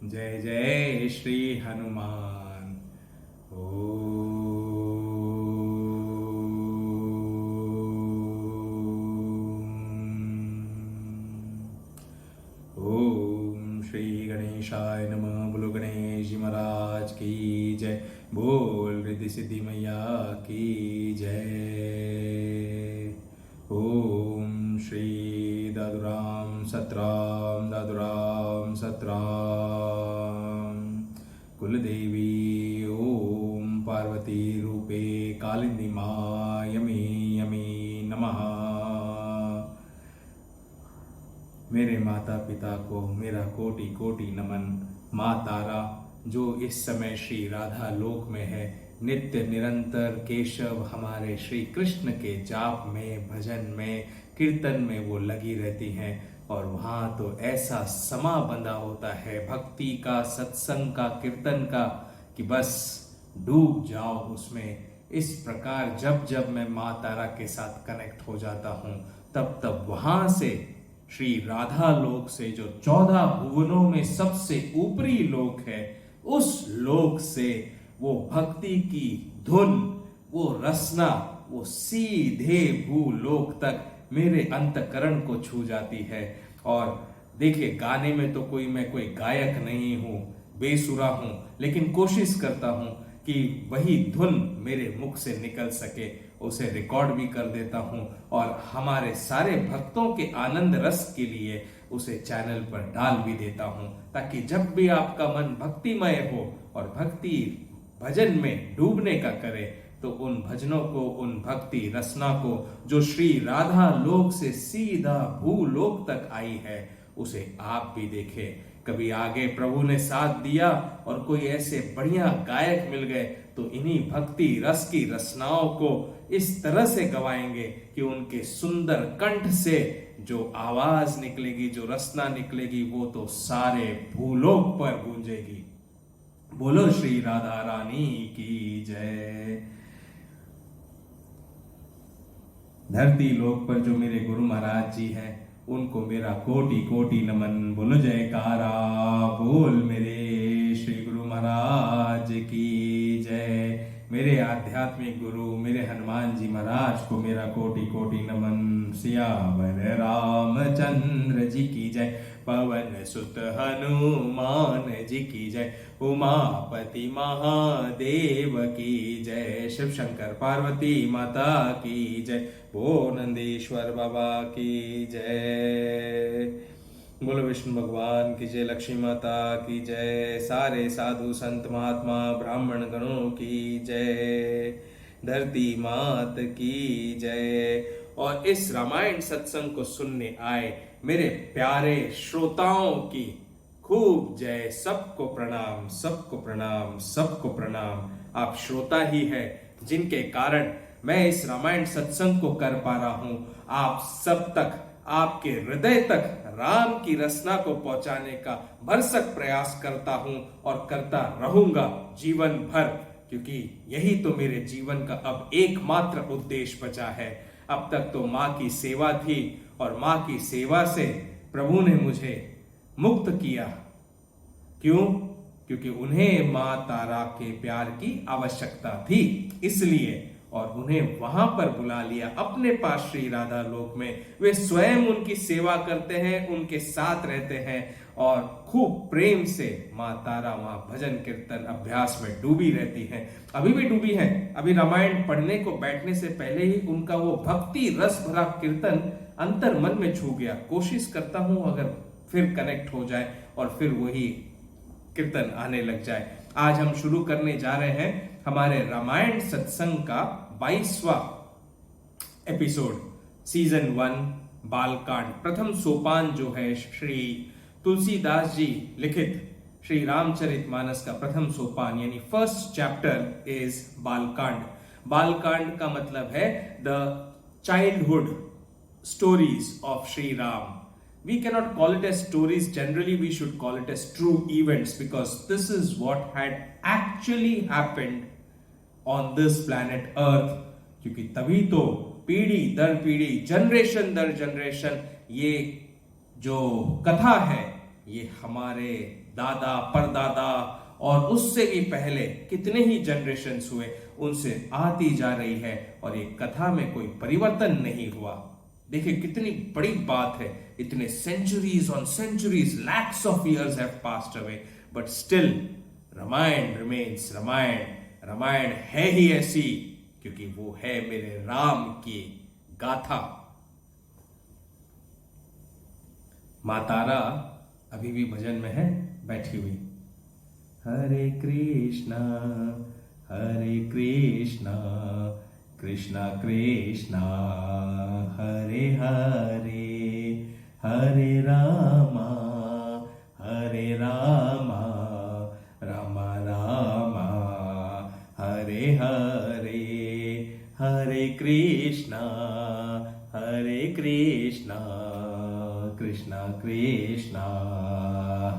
जय जय श्री हनुमान। ओम श्री गणेशाय नमः। बोलो गणेश जी महाराज की जय। बोल रिद्धि सिद्धि मैया की जय। ओम श्री दादुराम सतराम दादुराम सतराम कुलदेवी ओम पार्वती रूपे कालिंदी माँ यमी यमी नमः। मेरे माता पिता को मेरा कोटि कोटि नमन। माँ तारा जो इस समय श्री राधा लोक में है, नित्य निरंतर केशव हमारे श्री कृष्ण के जाप में, भजन में, कीर्तन में वो लगी रहती हैं। और वहाँ तो ऐसा समा बंधा होता है भक्ति का, सत्संग का, कीर्तन का, कि बस डूब जाओ उसमें। इस प्रकार जब जब मैं माँ तारा के साथ कनेक्ट हो जाता हूँ, तब तब वहाँ से श्री राधा लोक से, जो 14 भुवनों में सबसे ऊपरी लोक है, उस लोक से वो भक्ति की धुन, वो रसना, वो सीधे भूलोक तक मेरे अंतकरण को छू जाती है। और देखिए, गाने में तो मैं कोई गायक नहीं हूँ, बेसुरा हूँ, लेकिन कोशिश करता हूँ कि वही धुन मेरे मुख से निकल सके। उसे रिकॉर्ड भी कर देता हूँ और हमारे सारे भक्तों के आनंद रस के लिए उसे चैनल पर डाल भी देता हूँ, ताकि जब भी आपका मन भक्तिमय हो और भक्ति भजन में डूबने का करे, तो उन भजनों को, उन भक्ति रसना को जो श्री राधा लोक से सीधा भूलोक तक आई है, उसे आप भी देखें। कभी आगे प्रभु ने साथ दिया और कोई ऐसे बढ़िया गायक मिल गए, तो इन्हीं भक्ति रस की रसनाओं को इस तरह से गवाएंगे कि उनके सुंदर कंठ से जो आवाज निकलेगी, जो रसना निकलेगी, वो तो सारे भूलोक पर गूंजेगी। बोलो श्री राधा रानी की जय। धरती लोक पर जो मेरे गुरु महाराज जी हैं, उनको मेरा कोटि कोटि नमन। बोलो जयकारा बोल मेरे श्री गुरु महाराज की जय। मेरे आध्यात्मिक गुरु मेरे हनुमान जी महाराज को मेरा कोटि कोटि नमन। सियावर रामचंद्र जी की जय। पवन सुत हनुमान जी की जय। उमापति महादेव की जय। शिव शंकर पार्वती माता की जय। बोल नंदीश्वर बाबा की जय। बोलो विष्णु भगवान की जय। लक्ष्मी माता की जय। सारे साधु संत महात्मा ब्राह्मण गणों की जय। धरती मात की जय। और इस रामायण सत्संग को सुनने आए मेरे प्यारे श्रोताओं की खूब जय। सबको प्रणाम, सबको प्रणाम, सबको प्रणाम। आप श्रोता ही है जिनके कारण मैं इस रामायण सत्संग को कर पा रहा हूं। आप सब तक, आपके हृदय तक राम की रसना को पहुंचाने का भरसक प्रयास करता हूं और करता रहूंगा जीवन भर। क्योंकि यही तो मेरे जीवन का अब एकमात्र उद्देश्य बचा है। अब तक तो माँ की सेवा थी और माँ की सेवा से प्रभु ने मुझे मुक्त किया। क्यों? क्योंकि उन्हें माँ तारा के प्यार की आवश्यकता थी, इसलिए। और उन्हें वहां पर बुला लिया अपने पास श्री राधा लोक में। वे स्वयं उनकी सेवा करते हैं, उनके साथ रहते हैं और खूब प्रेम से माँ तारा वहां भजन कीर्तन अभ्यास में डूबी रहती हैं। अभी भी डूबी हैं। अभी रामायण पढ़ने को बैठने से पहले ही उनका वो भक्ति रस भरा कीर्तन अंतर मन में छू गया। कोशिश करता हूं अगर फिर कनेक्ट हो जाए और फिर वही कीर्तन आने लग जाए। आज हम शुरू करने जा रहे हैं हमारे रामायण सत्संग का 22वां एपिसोड, सीजन 1, बालकांड। प्रथम सोपान जो है श्री तुलसीदास जी लिखित श्री रामचरितमानस का प्रथम सोपान यानी first chapter is Balkand. Balkand का मतलब है the childhood stories of Shri Ram. We cannot call it as stories. Generally, we should call it as true events, because this is what had actually happened on this planet Earth. क्योंकि तभी तो पीढ़ी दर पीढ़ी, generation दर generation ये जो कथा है ये हमारे दादा परदादा और उससे भी पहले कितने ही जनरेशन्स हुए उनसे आती जा रही है और ये कथा में कोई परिवर्तन नहीं हुआ। देखिए कितनी बड़ी बात है। इतने centuries on centuries, lakhs of years have passed away, but still Ramayana remains Ramayana. Ramayana है ही ऐसी क्योंकि वो है मेरे राम की गाथा। माँ तारा अभी भी भजन में है बैठी हुई। हरे कृष्णा कृष्णा कृष्णा हरे हरे, हरे रामा राम रामा हरे हरे, हरे कृष्णा कृष्णा कृष्णा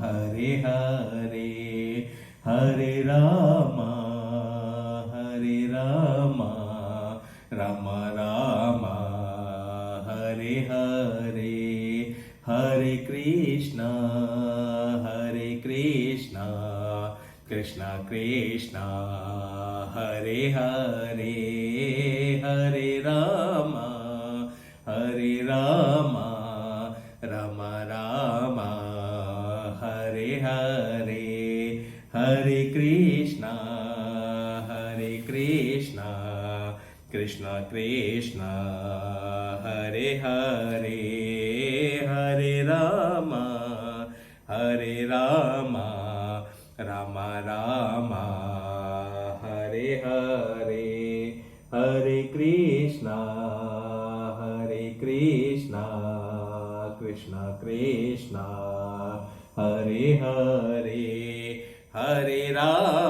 हरे हरे, हरे रामा राम राम हरे हरे, हरे कृष्णा कृष्णा कृष्णा हरे हरे, हरे राम राम राम हरे हरे, हरे कृष्णा कृष्णा कृष्णा हरे हरे, हरे राम राम राम हरे हरे, हरे कृष्णा कृष्णा कृष्णा हरे हरे, हरे राम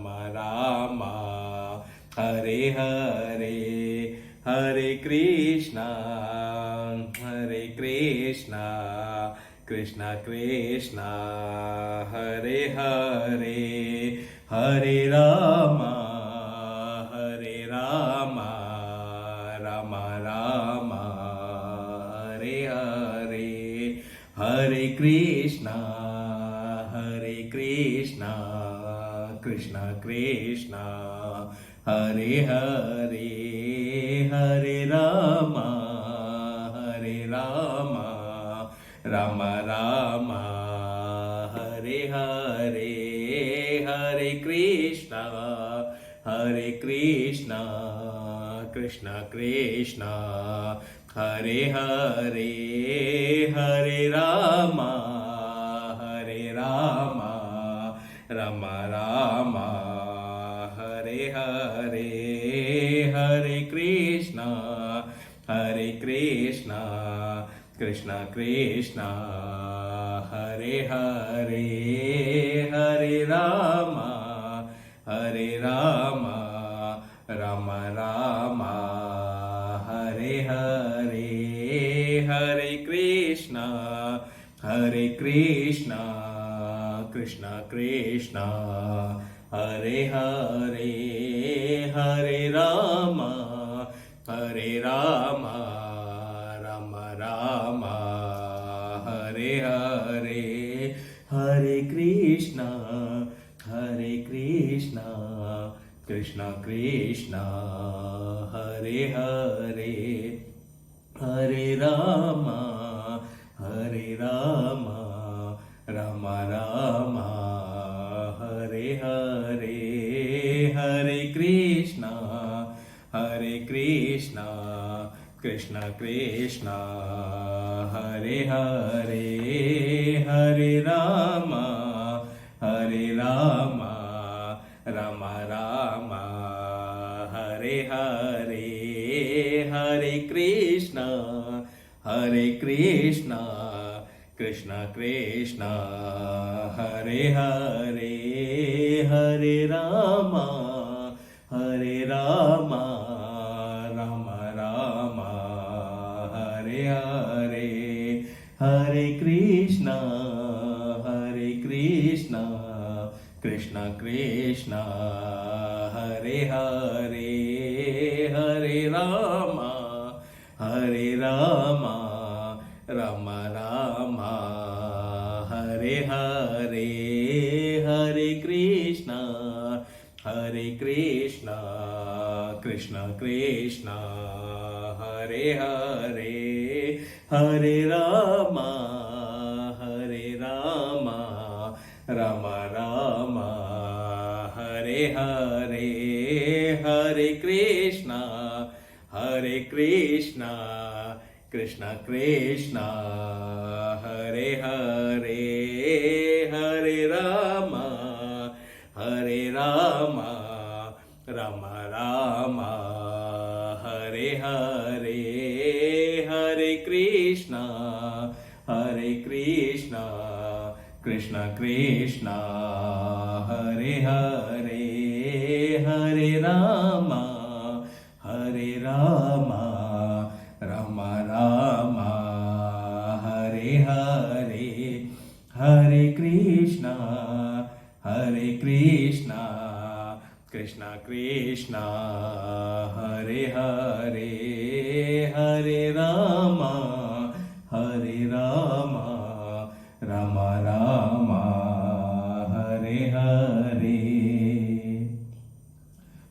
राम हरे हरे, हरे कृष्णा कृष्णा कृष्णा हरे हरे, हरे राम राम हरे हरे, हरे कृष्णा कृष्णा कृष्णा हरे हरे, हरे राम राम राम हरे हरे, हरे कृष्णा कृष्णा कृष्णा हरे हरे, हरे राम राम राम हरे हरे, हरे कृष्णा कृष्णा कृष्णा हरे हरे, हरे राम राम राम हरे हरे, हरे कृष्णा कृष्ण कृष्ण हरे हरे हरे राम राम राम हरे हरे हरे कृष्ण कृष्ण कृष्ण हरे हरे हरे राम राम राम हरे हरे हरे कृष्ण कृष्ण कृष्ण हरे हरे हरे राम राम राम हरे हरे हरे कृष्ण कृष्ण कृष्ण हरे हरे हरे राम राम राम हरे हरे हरे कृष्ण कृष्ण कृष्ण हरे हरे हरे राम राम राम हरे हरे हरे कृष्ण कृष्ण कृष्ण हरे हरे हरे राम राम राम हरे हरे हरे कृष्ण कृष्ण कृष्ण हरे हरे हरे राम राम राम हरे हरे हरे कृष्ण कृष्ण कृष्ण हरे हरे हरे राम राम राम हरे हरे हरे कृष्ण कृष्ण कृष्ण हरे हरे हरे राम राम राम हरे हरे।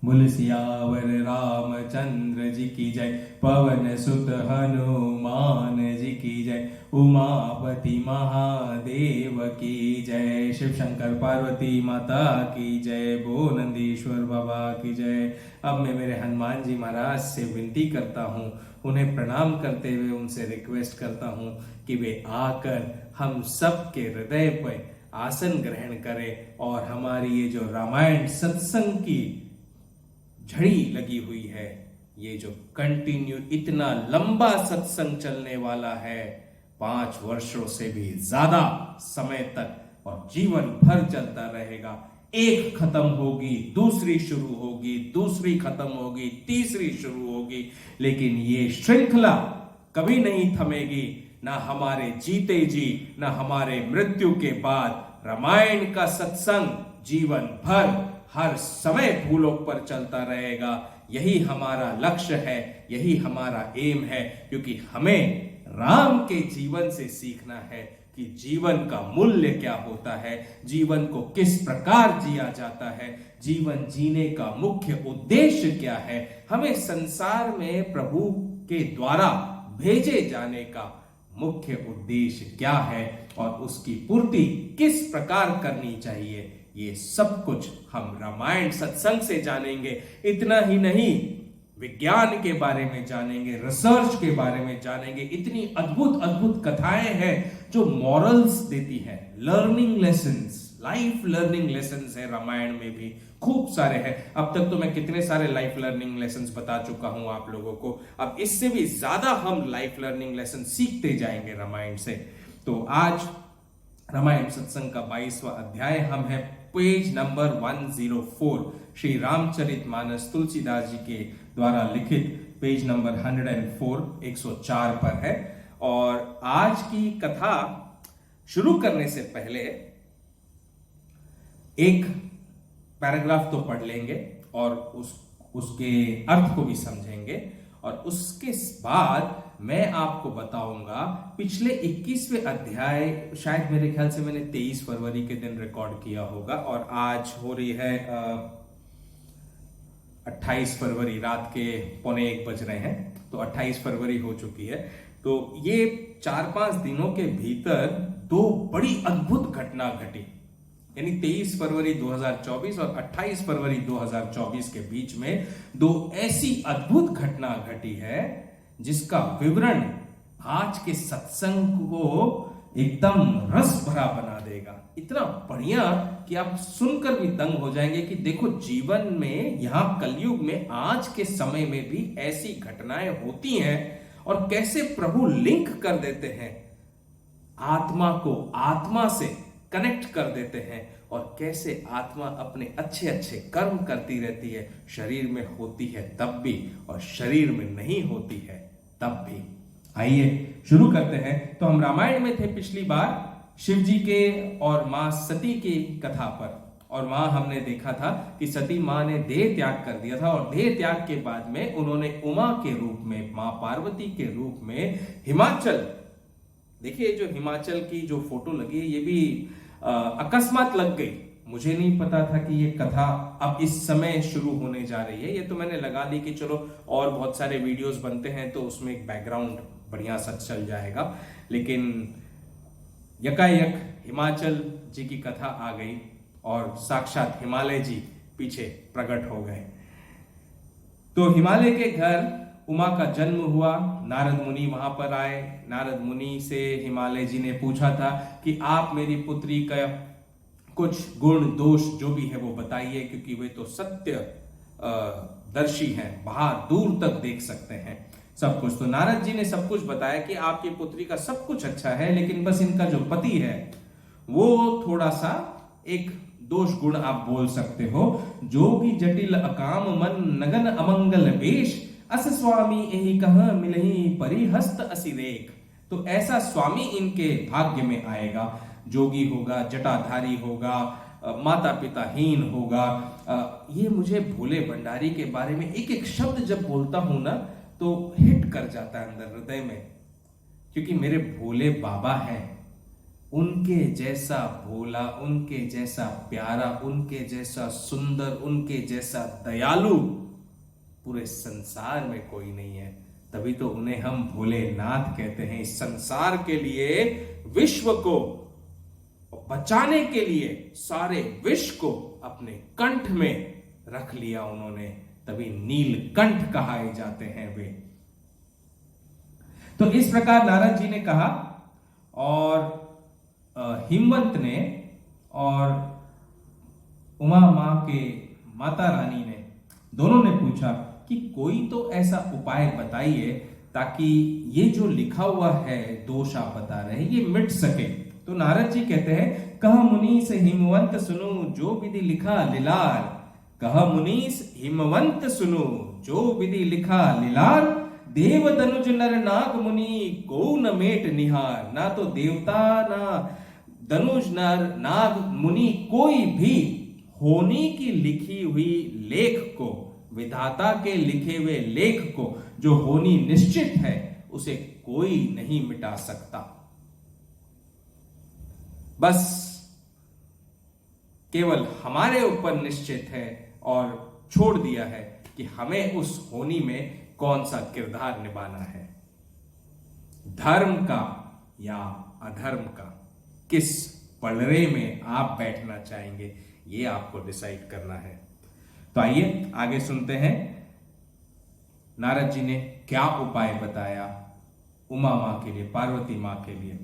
बोल सियावर रामचंद्र जी की जय, पवन सुत हनुमान जी की जय, उमापति महादेव की जय, शिव शंकर पार्वती माता की जय, बो नंदीश्वर बाबा की जय। अब मैं मेरे हनुमान जी महाराज से विनती करता हूँ, उन्हें प्रणाम करते हुए उनसे रिक्वेस्ट करता हूँ कि वे आकर हम सब के हृदय पर आसन ग्रहण करें और हमारी ये जो रामायण सत्संग की झड़ी लगी हुई है, ये जो कंटिन्यू इतना लंबा सत्संग चलने वाला है, 5 वर्षों से भी ज्यादा समय तक और जीवन भर चलता रहेगा। एक खत्म होगी, दूसरी शुरू होगी, दूसरी खत्म होगी, तीसरी शुरू होगी, लेकिन ये श्रृंखला कभी नहीं थमेगी। ना हमारे जीते जी, ना हमारे मृत्यु के बाद रामायण का सत्संग जीवन भर हर समय भूलोक पर चलता रहेगा। यही हमारा लक्ष्य है, यही हमारा एम है, क्योंकि हमें राम के जीवन से सीखना है कि जीवन का मूल्य क्या होता है, जीवन को किस प्रकार जिया जाता है, जीवन जीने का मुख्य उद्देश्य क्या है, हमें संसार में प्रभु के द्वारा भेजे जाने का मुख्य उद्देश्य क्या है और उसकी पूर्ति किस प्रकार करनी चाहिए, ये सब कुछ हम रामायण सत्संग से जानेंगे। इतना ही नहीं, विज्ञान के बारे में जानेंगे, रिसर्च के बारे में जानेंगे। इतनी अद्भुत अद्भुत कथाएं हैं जो मॉरल्स देती हैं, learning lessons, life learning lessons है रामायण में भी खूब सारे हैं। अब तक तो मैं कितने सारे लाइफ लर्निंग लेसन्स बता चुका हूं आप लोगों को, अब इससे भी ज्यादा हम लाइफ लर्निंग लेसन सीखते जाएंगे रामायण से। तो आज रामायण सत्संग का 22वां अध्याय हम है पेज नंबर 104, श्री रामचरितमानस तुलसीदास जी के द्वारा लिखित पेज नंबर 104 104 पर है। और आज की कथा शुरू करने से पहले एक पैराग्राफ तो पढ़ लेंगे और उसके अर्थ को भी समझेंगे, और उसके बाद मैं आपको बताऊंगा पिछले 21वें अध्याय, शायद मेरे ख्याल से मैंने 23 फरवरी के दिन रिकॉर्ड किया होगा, और आज हो रही है 28 फरवरी, रात के 1:45 बज रहे हैं, तो 28 फरवरी हो चुकी है। तो ये 4-5 दिनों के भीतर दो बड़ी अद्भुत घटना घटी, यानी 23 फरवरी 2024 और 28 फरवरी 2024 के बीच में दो ऐसी अद्भुत घटना घटी है जिसका विवरण आज के सत्संग को एकदम रस भरा बना देगा। इतना बढ़िया कि आप सुनकर भी दंग हो जाएंगे कि देखो, जीवन में, यहां कलयुग में, आज के समय में भी ऐसी घटनाएं होती हैं, और कैसे प्रभु लिंक कर देते हैं, आत्मा को आत्मा से कनेक्ट कर देते हैं, और कैसे आत्मा अपने अच्छे अच्छे कर्म करती रहती है, शरीर में होती है तब भी और शरीर में नहीं होती है तब भी। आइए शुरू करते हैं। तो हम रामायण में थे पिछली बार, शिव जी के और मां सती की कथा पर, और वहां हमने देखा था कि सती मां ने देह त्याग कर दिया था, और देह त्याग के बाद में उन्होंने उमा के रूप में, मां पार्वती के रूप में हिमाचल, देखिए जो हिमाचल की जो फोटो लगी है, ये भी अकस्मात लग गई। मुझे नहीं पता था कि ये कथा अब इस समय शुरू होने जा रही है। ये तो मैंने लगा दी कि चलो और बहुत सारे वीडियोस बनते हैं तो उसमें एक बैकग्राउंड बढ़िया सा चल जाएगा, लेकिन यकायक हिमाचल जी की कथा आ गई और साक्षात हिमालय जी पीछे प्रकट हो गए। तो हिमालय के घर उमा का जन्म हुआ, नारद मुनि वहां पर आए। नारद मुनि से हिमालय जी ने पूछा था कि आप मेरी पुत्री का कुछ गुण दोष जो भी है वो बताइए, क्योंकि वे तो सत्य दर्शी हैं, बाहर दूर तक देख सकते हैं सब कुछ। तो नारद जी ने सब कुछ बताया कि आपकी पुत्री का सब कुछ अच्छा है, लेकिन बस इनका जो पति है वो थोड़ा सा एक दोष गुण आप बोल सकते हो, जोगी जटिल अकाम मन नगन अमंगल वेश, अस स्वामी यही कह मिलही परिहस्त असिरेक। तो ऐसा स्वामी इनके भाग्य में आएगा, जोगी होगा, जटाधारी होगा, माता पिता हीन होगा। ये मुझे भोले भंडारी के बारे में एक एक शब्द जब बोलता हूं ना तो हिट कर जाता है अंदर हृदय में, क्योंकि मेरे भोले बाबा हैं। उनके जैसा भोला, उनके जैसा प्यारा, उनके जैसा सुंदर, उनके जैसा दयालु पूरे संसार में कोई नहीं है। तभी तो उन्हें हम भोलेनाथ कहते हैं। इस संसार के लिए, विश्व को बचाने के लिए सारे विष को अपने कंठ में रख लिया उन्होंने, तभी नीलकंठ कहाए जाते हैं वे। तो इस प्रकार नारद जी ने कहा, और हिमवंत ने और उमा मां के माता रानी ने, दोनों ने पूछा कि कोई तो ऐसा उपाय बताइए ताकि ये जो लिखा हुआ है दोष आप बता रहे हैं ये मिट सके। तो नारद जी कहते हैं, कह मुनीस हिमवंत सुनो जो विधि लिखा लीलार, कह मुनीस हिमवंत सुनो जो विधि लिखा लीलार, देव तनुज नर नाग मुनि को न मेट निहार। ना तो देवता ना धनुष नर नाग मुनि कोई भी होनी की लिखी हुई लेख को, विधाता के लिखे हुए लेख को जो होनी निश्चित है, उसे कोई नहीं मिटा सकता। बस केवल हमारे ऊपर निश्चित है और छोड़ दिया है कि हमें उस होनी में कौन सा किरदार निभाना है, धर्म का या अधर्म का, किस पलड़े में आप बैठना चाहेंगे, ये आपको डिसाइड करना है। तो आइए आगे सुनते हैं नारद जी ने क्या उपाय बताया उमा मां के लिए, पार्वती मां के लिए।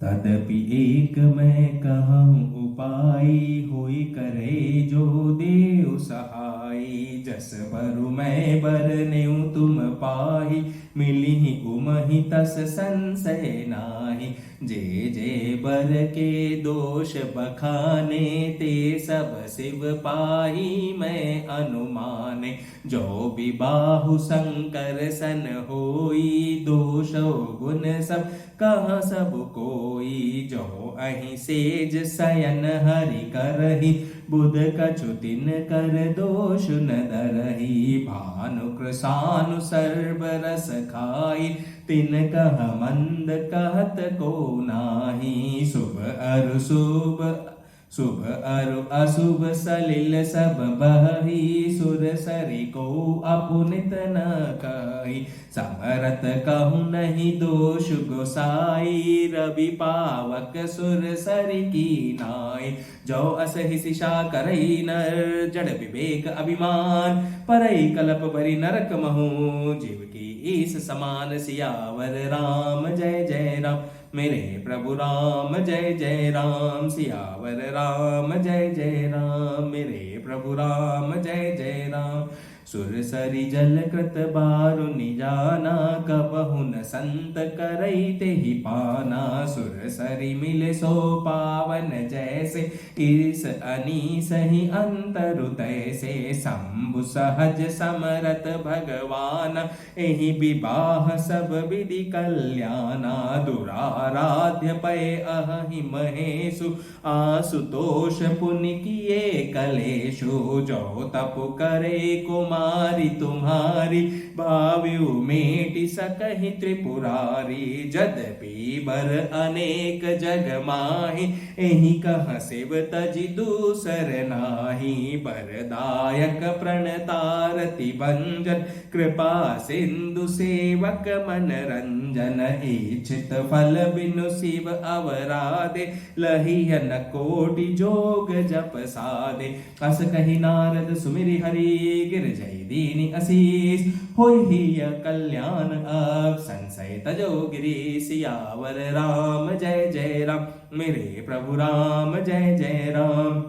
तदपि एक मैं कहूँ उपाय, होई करे जो देव सहाय, जस बरु मैं बरनेऊ तुम पाही, मिली उमहि तस संशय नाही, जे जे बर के दोष बखाने, ते सब शिव पाही मैं अनुमाने, जो विबाहु शंकर सन होई, दोषो गुण सब कहा सब को सोई, जो अहि सेज शयन हरि करहि, बुध कछु तिन कर दोष न दरहि। भानु कृशानु सर्ब रस खाई, तिन कह मंद कहत को नाही। शुभ अरु अशुभ सलिल सब बही, सुर सरि को अपुनित न कही। समरथ कहु नहीं दोष गोसाई, रवि पावक सुर सरि की नाई। जो अस हिसिशा करई नर, जड़ विवेक अभिमान, परई कलप भरी नरक महु। जीव की ईस समान, सियावर राम जय जय राम। मेरे प्रभु राम जय जय राम, सियावर राम जय जय राम। मेरे प्रभु राम जय जय राम। सुर सरि जल कृत बारुनि जाना, कबहु न संत करई तेहि पाना। सुर सरि मिले सो पावन जैसे, ईस अनीस ही अंतरु तैसे। शंभु सहज समरथ भगवान, एहि विवाह सब विधि कल्याणा। दुराराध्य पय अहि महेशु, आशुतोष पुनि किए कलेशु। जो तप करे कुमारी तुम्हारी, भाव्यु मेटि सकहि त्रिपुरारी। जदपि बर अनेक जग माहि, एहि कह शिव तजि दूसर नाही। बरदायक प्रणतारति भंजन, कृपा सिंधु सेवक मन रंजन। इच्छित फल बिनु शिव अवराधे, लहियन कोटि जोग जप साधे। अस कहि नारद सुमिरि हरि, गिर जय दीनि असीस। होई कल्याण अब संशय तजो गिरी, सियावर राम जय जय राम। मेरे प्रभु राम जय जय राम।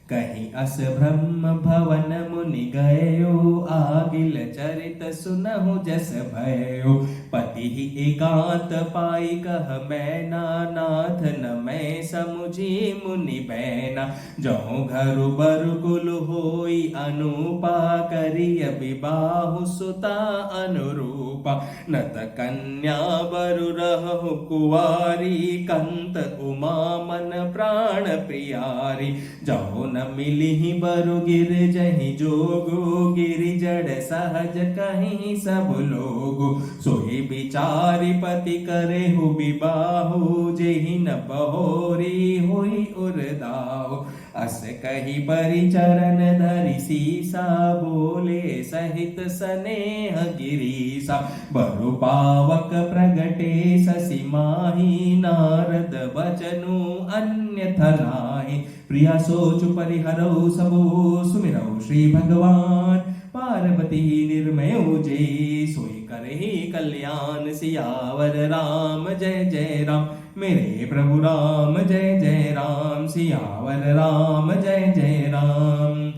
कहीं अस ब्रह्म भवन मुनि गयो, आगिल चरित सुनहु जस भयो। पति ही एकांत पाई कह मैना, नाथ न मैं समुझी मुनि बैना। जो घरु बरु कुल होई अनुपा, करिय विबाहु सुता अनुरूपा। नत कन्या बरु रहु कुवारी, कंत उमा मन प्राण प्रियारी। जो न मिली बरु गिर जहि जोगो, गिरि जड़ सहज कहीं सब लोगो। सोई बिचारी पति करे हु विबाहु, जेहि न बहोरी हुई उरदाहु। अस कही परिचरण धरि सीसा, बोले सहित स्नेह गिरीसा। बरु पावक प्रगटे शशि माही, नारद बचनु अन्यथा नाहि। प्रिया सोच परिहरौ सबो, सुमिरौ श्री भगवान। पार्वती निर्मयो जे, सोई करहि कल्याण। सियावर राम जय जय राम। मेरे प्रभु राम जय जय राम। सियावर राम जय जय राम।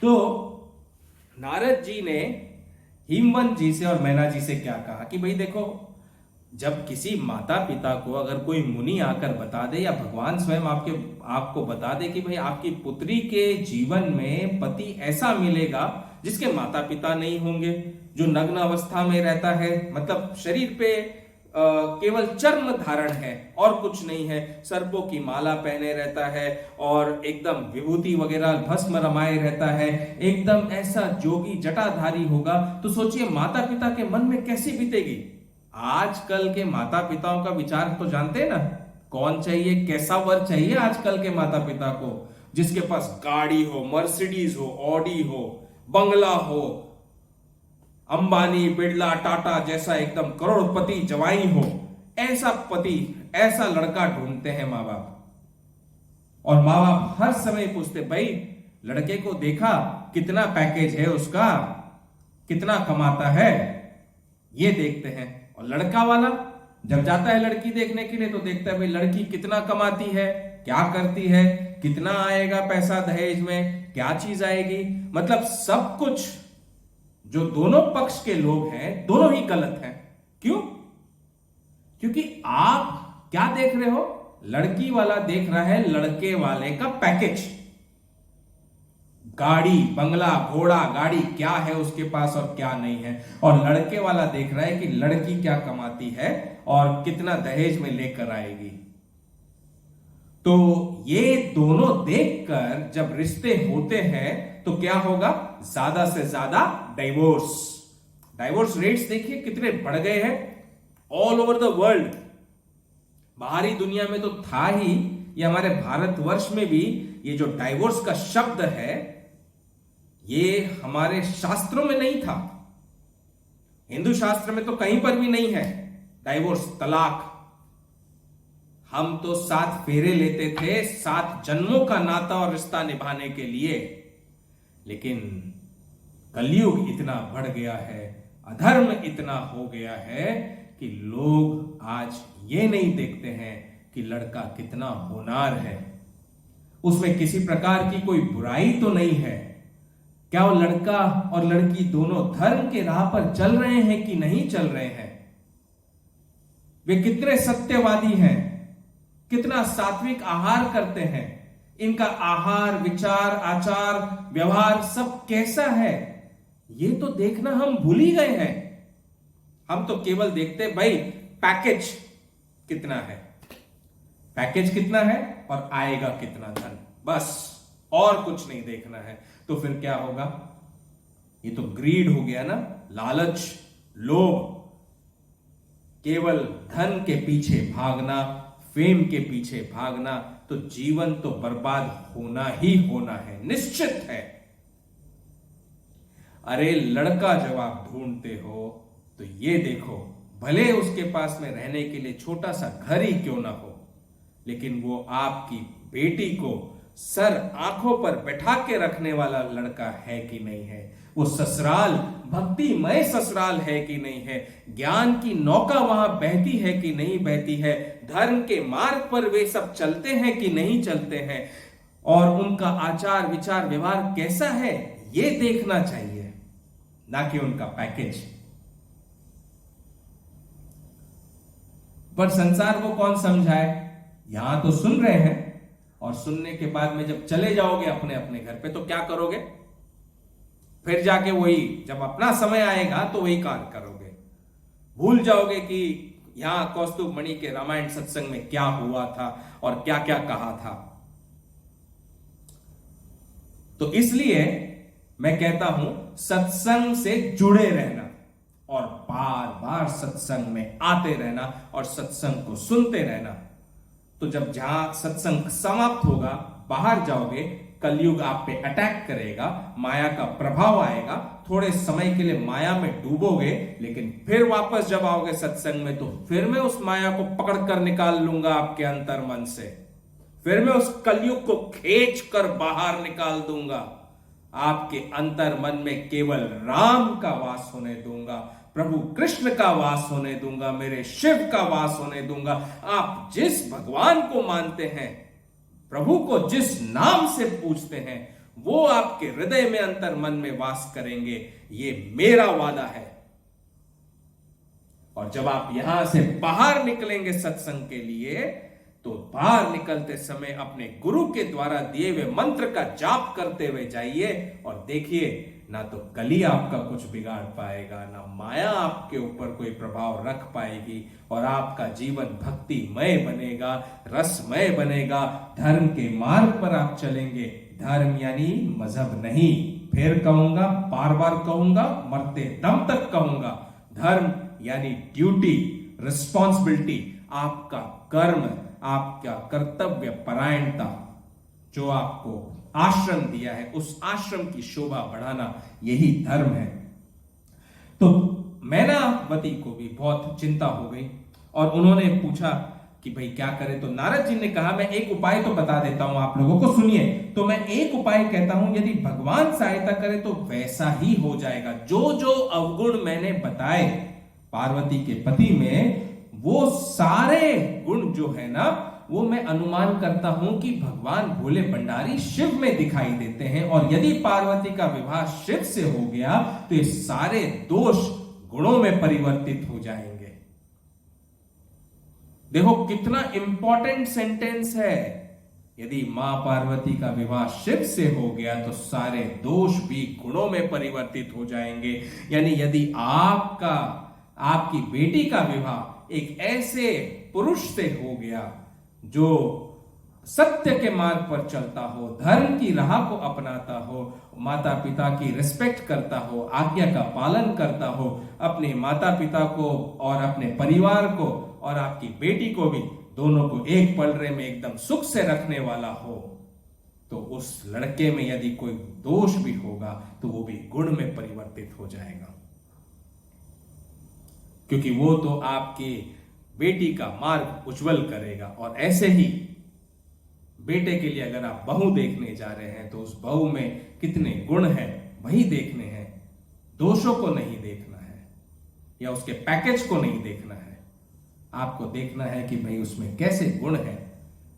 तो नारद जी ने हिमवंत जी से और मैना जी से क्या कहा कि भाई देखो, जब किसी माता पिता को अगर कोई मुनि आकर बता दे, या भगवान स्वयं आपको बता दे कि भाई आपकी पुत्री के जीवन में पति ऐसा मिलेगा जिसके माता पिता नहीं होंगे, जो नग्न अवस्था में रहता है, मतलब शरीर पे केवल चर्म धारण है और कुछ नहीं है, सर्पों की माला पहने रहता है और एकदम विभूति वगैरह भस्म रमाए रहता है, एकदम ऐसा जोगी जटाधारी होगा, तो सोचिए माता पिता के मन में कैसी बीतेगी। आजकल के माता पिताओं का विचार तो जानते हैं ना, कौन चाहिए, कैसा वर चाहिए आजकल के माता पिता को, जिसके पास गाड़ी हो, मर्सिडीज हो, ऑडी हो, बंगला हो, अंबानी बिड़ला टाटा जैसा एकदम करोड़पति जवाई हो, ऐसा पति, ऐसा लड़का ढूंढते हैं माँ बाप। और माँ बाप हर समय पूछते, भाई लड़के को देखा, कितना पैकेज है उसका, कितना कमाता है, ये देखते हैं। और लड़का वाला जब जाता है लड़की देखने के लिए तो देखता है भाई लड़की कितना कमाती है, क्या करती है, कितना आएगा पैसा दहेज में, क्या चीज आएगी, मतलब सब कुछ जो दोनों पक्ष के लोग हैं दोनों ही गलत हैं। क्यों? क्योंकि आप क्या देख रहे हो, लड़की वाला देख रहा है लड़के वाले का पैकेज, गाड़ी, बंगला, घोड़ा, गाड़ी क्या है उसके पास और क्या नहीं है, और लड़के वाला देख रहा है कि लड़की क्या कमाती है और कितना दहेज में लेकर आएगी। तो ये दोनों देखकर जब रिश्ते होते हैं तो क्या होगा, ज्यादा से ज्यादा डाइवोर्स रेट्स देखिए कितने बढ़ गए हैं ऑल ओवर द वर्ल्ड। बाहरी दुनिया में तो था ही, ये हमारे भारतवर्ष में भी ये जो डाइवोर्स का शब्द है ये हमारे शास्त्रों में नहीं था। हिंदू शास्त्र में तो कहीं पर भी नहीं है डाइवोर्स, तलाक। हम तो 7 फेरे लेते थे 7 जन्मों का नाता और रिश्ता निभाने के लिए। लेकिन कलयुग इतना बढ़ गया है, अधर्म इतना हो गया है कि लोग आज ये नहीं देखते हैं कि लड़का कितना होनहार है, उसमें किसी प्रकार की कोई बुराई तो नहीं है। क्या वो लड़का और लड़की दोनों धर्म के राह पर चल रहे हैं कि नहीं चल रहे हैं, वे कितने सत्यवादी हैं, कितना सात्विक आहार करते हैं, इनका आहार, विचार, आचार, व्यवहार सब कैसा है, ये तो देखना हम भूल ही गए हैं। हम तो केवल देखते भाई पैकेज कितना है, पैकेज कितना है और आएगा कितना धन, बस, और कुछ नहीं देखना है। तो फिर क्या होगा, ये तो ग्रीड हो गया ना, लालच, लोभ, केवल धन के पीछे भागना, फेम के पीछे भागना, तो जीवन तो बर्बाद होना ही होना है, निश्चित है। अरे लड़का जब आप ढूंढते हो तो ये देखो, भले उसके पास में रहने के लिए छोटा सा घर ही क्यों ना हो, लेकिन वो आपकी बेटी को सर आंखों पर बैठा के रखने वाला लड़का है कि नहीं है, वो ससुराल भक्तिमय ससुराल है कि नहीं है, ज्ञान की नौका वहां बहती है कि नहीं बहती है, धर्म के मार्ग पर वे सब चलते हैं कि नहीं चलते हैं, और उनका आचार, विचार, व्यवहार कैसा है, ये देखना चाहिए, ना कि उनका पैकेज। पर संसार को कौन समझाए, यहां तो सुन रहे हैं, और सुनने के बाद में जब चले जाओगे अपने अपने घर पे तो क्या करोगे, फिर जाके वही, जब अपना समय आएगा तो वही कार्य करोगे, भूल जाओगे कि यहां कौस्तुभ मणि के रामायण सत्संग में क्या हुआ था और क्या क्या कहा था। तो इसलिए मैं कहता हूं सत्संग से जुड़े रहना और बार बार सत्संग में आते रहना और सत्संग को सुनते रहना। तो जब जहां सत्संग समाप्त होगा, बाहर जाओगे, कलयुग आप पे अटैक करेगा, माया का प्रभाव आएगा, थोड़े समय के लिए माया में डूबोगे, लेकिन फिर वापस जब आओगे सत्संग में तो फिर मैं उस माया को पकड़ कर निकाल लूंगा आपके अंतर मन से, फिर मैं उस कलयुग को खींच कर बाहर निकाल दूंगा, आपके अंतर मन में केवल राम का वास होने दूंगा, प्रभु कृष्ण का वास होने दूंगा, मेरे शिव का वास होने दूंगा। आप जिस भगवान को मानते हैं, प्रभु को जिस नाम से पूछते हैं, वो आपके हृदय में, अंतर मन में वास करेंगे, ये मेरा वादा है। और जब आप यहां से बाहर निकलेंगे सत्संग के लिए, तो बाहर निकलते समय अपने गुरु के द्वारा दिए हुए मंत्र का जाप करते हुए जाइए, और देखिए ना तो कली आपका कुछ बिगाड़ पाएगा, ना माया आपके ऊपर कोई प्रभाव रख पाएगी, और आपका जीवन भक्तिमय बनेगा, रसमय बनेगा, धर्म के मार्ग पर आप चलेंगे। धर्म यानी मजहब नहीं, फिर कहूंगा, बार बार कहूंगा, मरते दम तक कहूंगा, धर्म यानी ड्यूटी, रिस्पॉन्सिबिलिटी, आपका कर्म, आपका कर्तव्य परायणता, जो आपको आश्रम दिया है उस आश्रम की शोभा बढ़ाना, यही धर्म है। तो मैनावती को भी बहुत चिंता हो गई और उन्होंने पूछा कि भाई क्या करें। तो नारद जी ने कहा मैं एक उपाय तो बता देता हूं, आप लोगों को सुनिए। तो मैं एक उपाय कहता हूं, यदि भगवान सहायता करे तो वैसा ही हो जाएगा। जो जो अवगुण मैंने बताए पार्वती के पति में, वो सारे गुण जो है ना, वो मैं अनुमान करता हूं कि भगवान भोले भंडारी शिव में दिखाई देते हैं, और यदि पार्वती का विवाह शिव से हो गया तो ये सारे दोष गुणों में परिवर्तित हो जाएंगे। देखो कितना इंपॉर्टेंट सेंटेंस है, यदि मां पार्वती का विवाह शिव से हो गया तो सारे दोष भी गुणों में परिवर्तित हो जाएंगे। यानी यदि आपकी बेटी का विवाह एक ऐसे पुरुष से हो गया जो सत्य के मार्ग पर चलता हो, धर्म की राह को अपनाता हो, माता पिता की रिस्पेक्ट करता हो, आज्ञा का पालन करता हो, अपने माता पिता को और अपने परिवार को और आपकी बेटी को भी, दोनों को एक पलड़े में एकदम सुख से रखने वाला हो, तो उस लड़के में यदि कोई दोष भी होगा तो वो भी गुण में परिवर्तित हो जाएगा, क्योंकि वो तो आपकी बेटी का मार्ग उज्जवल करेगा। और ऐसे ही बेटे के लिए अगर आप बहू देखने जा रहे हैं तो उस बहू में कितने गुण हैं वही देखने हैं, दोषों को नहीं देखना है या उसके पैकेज को नहीं देखना है। आपको देखना है कि भाई उसमें कैसे गुण है,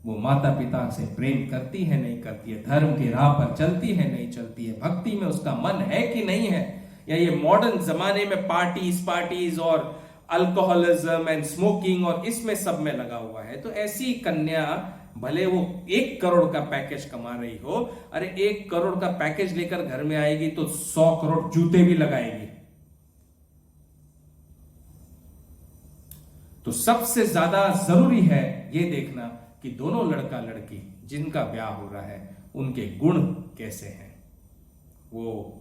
वो माता पिता से प्रेम करती है नहीं करती है, धर्म की राह पर चलती है नहीं चलती है, भक्ति में उसका मन है कि नहीं है, या ये मॉडर्न जमाने में पार्टीज और अल्कोहलिज्म एंड स्मोकिंग और इसमें सब में लगा हुआ है। तो ऐसी कन्या भले वो 1 करोड़ का पैकेज कमा रही हो, अरे 1 करोड़ का पैकेज लेकर घर में आएगी तो 100 करोड़ जूते भी लगाएगी। तो सबसे ज्यादा जरूरी है ये देखना कि दोनों लड़का लड़की जिनका ब्याह हो रहा है उनके गुण कैसे हैं, वो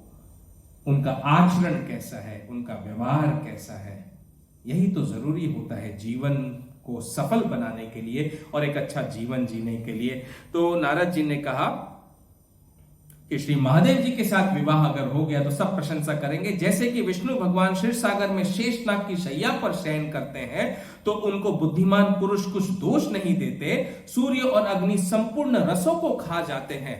उनका आचरण कैसा है, उनका व्यवहार कैसा है। यही तो जरूरी होता है जीवन को सफल बनाने के लिए और एक अच्छा जीवन जीने के लिए। तो नारद जी ने कहा कि श्री महादेव जी के साथ विवाह अगर हो गया तो सब प्रशंसा करेंगे। जैसे कि विष्णु भगवान क्षीर सागर में शेषनाग की शैया पर शयन करते हैं तो उनको बुद्धिमान पुरुष कुछ दोष नहीं देते, सूर्य और अग्नि संपूर्ण रसों को खा जाते हैं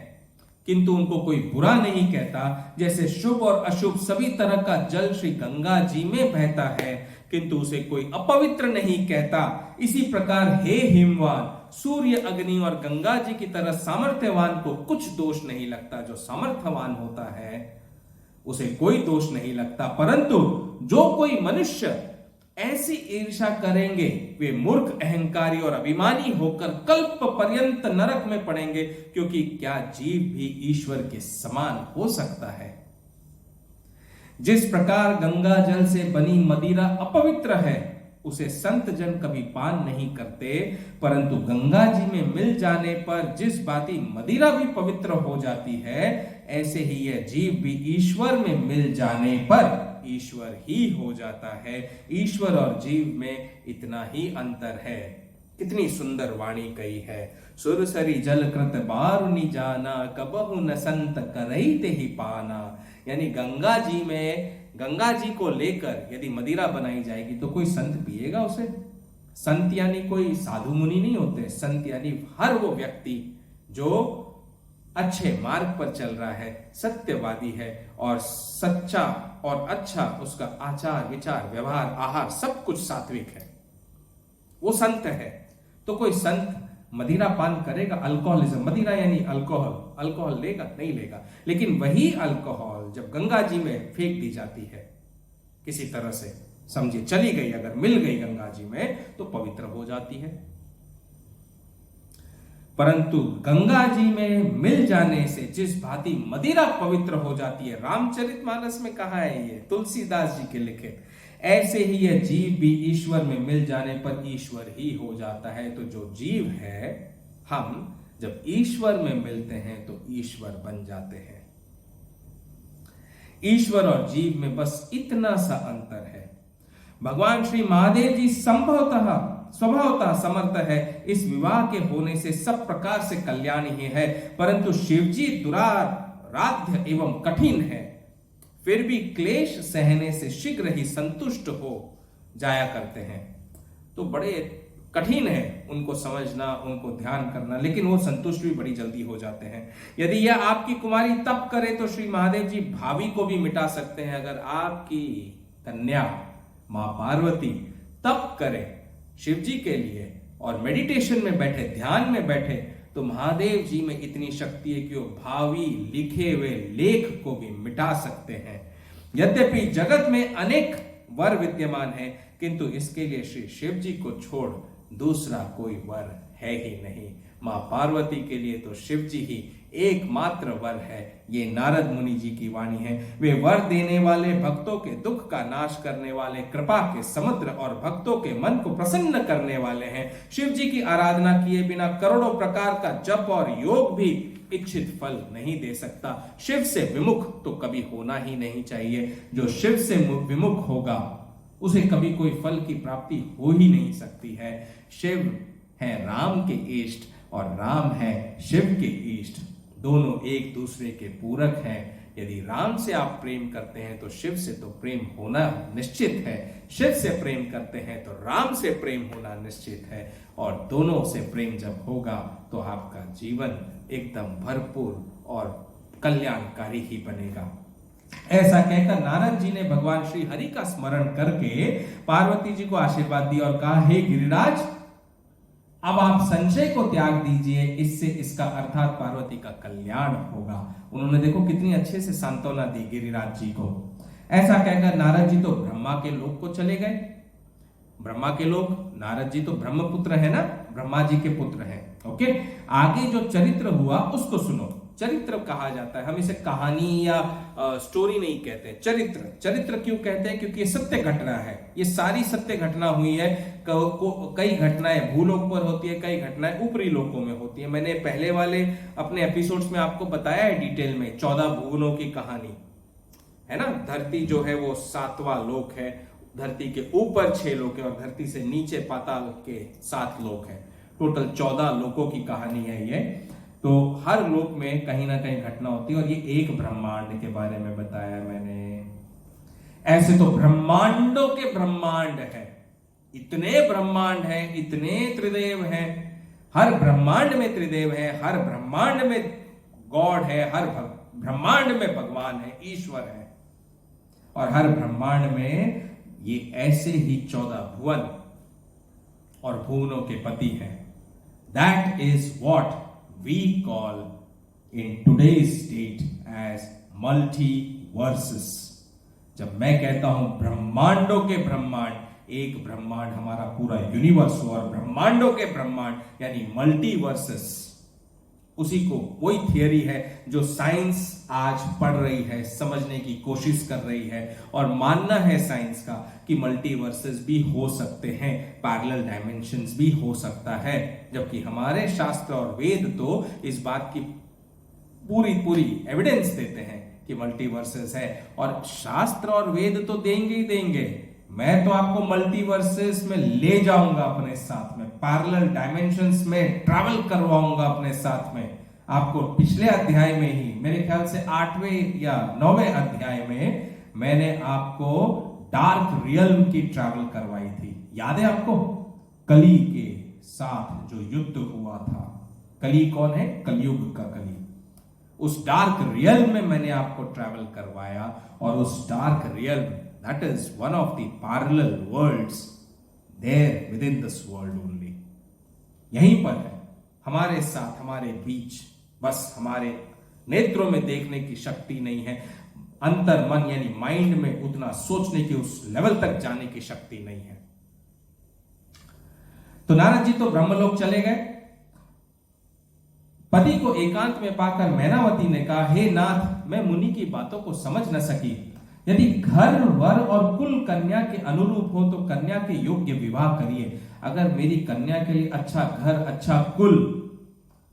किंतु उनको कोई बुरा नहीं कहता। जैसे शुभ और अशुभ सभी तरह का जल श्री गंगा जी में बहता है किंतु उसे कोई अपवित्र नहीं कहता, इसी प्रकार हे हिमवान, सूर्य अग्नि और गंगा जी की तरह सामर्थ्यवान को कुछ दोष नहीं लगता। जो सामर्थ्यवान होता है उसे कोई दोष नहीं लगता, परंतु जो कोई मनुष्य ऐसी ईर्ष्या करेंगे वे मूर्ख, अहंकारी और अभिमानी होकर कल्प पर्यंत नरक में पड़ेंगे, क्योंकि क्या जीव भी ईश्वर के समान हो सकता है। जिस प्रकार गंगा जल से बनी मदिरा अपवित्र है उसे संत जन कभी पान नहीं करते, परंतु गंगा जी में मिल जाने पर जिस भांति मदिरा भी पवित्र हो जाती है ऐसे ही यह जीव भी ईश्वर में मिल जाने पर ईश्वर ही हो जाता है। ईश्वर और जीव में इतना ही अंतर है। कितनी सुंदर वाणी कही है, सुरसरी जल कृत बारुनी जाना, कबहु न संत करैते ही पाना। यानी गंगा जी को लेकर यदि मदिरा बनाई जाएगी तो कोई संत पिएगा उसे। संत यानी कोई साधु मुनि नहीं होते, संत यानी हर वो व्यक्ति जो अच्छे मार्ग पर चल रहा है, सत्यवादी है और सच्चा और अच्छा उसका आचार विचार व्यवहार आहार सब कुछ सात्विक है, वो संत है। तो कोई संत मदिरा पान करेगा? अल्कोहलिज्म, मदिरा यानी अल्कोहल लेगा? नहीं लेगा। लेकिन वही अल्कोहल जब गंगा जी में फेंक दी जाती है किसी तरह से, समझिए चली गई, अगर मिल गई गंगा जी में तो पवित्र हो जाती है। परंतु गंगा जी में मिल जाने से जिस भांति मदिरा पवित्र हो जाती है, रामचरितमानस में कहा है ये, तुलसीदास जी के लिखित, ऐसे ही यह जीव भी ईश्वर में मिल जाने पर ईश्वर ही हो जाता है। तो जो जीव है, हम जब ईश्वर में मिलते हैं तो ईश्वर बन जाते हैं। ईश्वर और जीव में बस इतना सा अंतर है। भगवान श्री महादेव जी स्वभावतः समर्थ है, इस विवाह के होने से सब प्रकार से कल्याण ही है, परंतु शिवजी दुराराध्य एवं कठिन है, फिर भी क्लेश सहने से शीघ्र ही संतुष्ट हो जाया करते हैं। तो बड़े कठिन है उनको समझना, उनको ध्यान करना, लेकिन वो संतुष्ट भी बड़ी जल्दी हो जाते हैं। यदि यह आपकी कुमारी तप करे तो श्री महादेव जी भावी को भी मिटा सकते हैं। अगर आपकी कन्या मां पार्वती तप करे शिव जी के लिए और मेडिटेशन में बैठे, ध्यान में बैठे, तो महादेव जी में इतनी शक्ति है कि वो भावी लिखे हुए लेख को भी मिटा सकते हैं। यद्यपि जगत में अनेक वर विद्यमान है, किंतु इसके लिए श्री शिव जी को छोड़ दूसरा कोई वर है ही नहीं। मां पार्वती के लिए तो शिव जी ही एकमात्र वर है। ये नारद मुनि जी की वाणी है। वे वर देने वाले, भक्तों के दुख का नाश करने वाले, कृपा के समुद्र और भक्तों के मन को प्रसन्न करने वाले हैं। शिव जी की आराधना किए बिना करोड़ों प्रकार का जप और योग भी इच्छित फल नहीं दे सकता। शिव से विमुख तो कभी होना ही नहीं चाहिए। जो शिव से विमुख होगा उसे कभी कोई फल की प्राप्ति हो ही नहीं सकती है। शिव है राम के इष्ट और राम है शिव के इष्ट। दोनों एक दूसरे के पूरक हैं। यदि राम से आप प्रेम करते हैं तो शिव से तो प्रेम होना निश्चित है। शिव से प्रेम करते हैं तो राम से प्रेम होना निश्चित है। और दोनों से प्रेम जब होगा तो आपका जीवन एकदम भरपूर और कल्याणकारी ही बनेगा। ऐसा कहकर नारद जी ने भगवान श्री हरि का स्मरण करके पार्वती जी को आशीर्वाद दिया और कहा, हे गिरिराज, अब आप संशय को त्याग दीजिए, इससे इसका अर्थात पार्वती का कल्याण होगा। उन्होंने देखो कितनी अच्छे से सांत्वना दी गिरिराज जी को। ऐसा कहकर नारद जी तो ब्रह्मा के लोक को चले गए। ब्रह्मा के लोक, नारद जी तो ब्रह्मपुत्र है ना, ब्रह्मा जी के पुत्र हैं। ओके, आगे जो चरित्र हुआ उसको सुनो। चरित्र कहा जाता है, हम इसे कहानी या स्टोरी नहीं कहते, चरित्र। चरित्र क्यों कहते हैं? क्योंकि ये सत्य घटना है। ये सारी सत्य घटना हुई है। कई घटनाएं भूलोक पर होती है, कई घटनाएं ऊपरी लोकों में होती है। मैंने पहले वाले अपने एपिसोड्स में आपको बताया है डिटेल में 14 भुवनों की कहानी, है ना। धरती जो है वो 7वां लोक है, धरती के ऊपर 6 लोक है और धरती से नीचे पाताल के 7 लोक है। टोटल 14 लोकों की कहानी है ये। तो हर लोक में कहीं ना कहीं घटना होती है और ये एक ब्रह्मांड के बारे में बताया मैंने। ऐसे तो ब्रह्मांडों के ब्रह्मांड है, इतने ब्रह्मांड हैं, इतने त्रिदेव हैं। हर ब्रह्मांड में त्रिदेव है, हर ब्रह्मांड में गॉड है, हर ब्रह्मांड में भगवान है, ईश्वर है। और हर ब्रह्मांड में ये ऐसे ही 14 भुवन और भुवनों के पति हैं। That is what we call in today's state as multiverses। जब मैं कहता हूं ब्रह्मांडों के ब्रह्मांड, एक ब्रह्मांड हमारा पूरा यूनिवर्स हो और ब्रह्मांडों के ब्रह्मांड यानी मल्टीवर्सेस, उसी को वही थियरी है जो साइंस आज पढ़ रही है, समझने की कोशिश कर रही है। और मानना है साइंस का कि मल्टीवर्सेस भी हो सकते हैं, पैरेलल डायमेंशंस भी हो सकता है। जबकि हमारे शास्त्र और वेद तो इस बात की पूरी एविडेंस देते हैं कि मल्टीवर्सेस है। और शास्त्र और वेद तो देंगे ही देंगे, मैं तो आपको मल्टीवर्सेस में ले जाऊंगा अपने साथ में, पैरेलल डायमेंशंस में ट्रैवल करवाऊंगा अपने साथ में। आपको पिछले अध्याय में ही, मेरे ख्याल से 8वें या 9वें अध्याय में, मैंने आपको डार्क रियल्म की ट्रैवल करवाई थी। याद है आपको? कली के साथ जो युद्ध हुआ था। कली कौन है? कलयुग का कली। उस डार्क रियल्म में मैंने आपको ट्रैवल करवाया। और उस dark realm, that is one of the parallel worlds there within this world only। यहीं पर है, हमारे साथ, हमारे बीच। बस हमारे नेत्रों में देखने की शक्ति नहीं है, अंतर मन यानी माइंड में उतना सोचने की, उस लेवल तक जाने की शक्ति नहीं है। तो नारद जी तो ब्रह्मलोक चले गए। पति को एकांत में पाकर मैनावती ने कहा, हे नाथ, मैं मुनि की बातों को समझ न सकी। यदि घर, वर और कुल कन्या के अनुरूप हो तो कन्या के योग्य विवाह करिए। अगर मेरी कन्या के लिए अच्छा घर, अच्छा कुल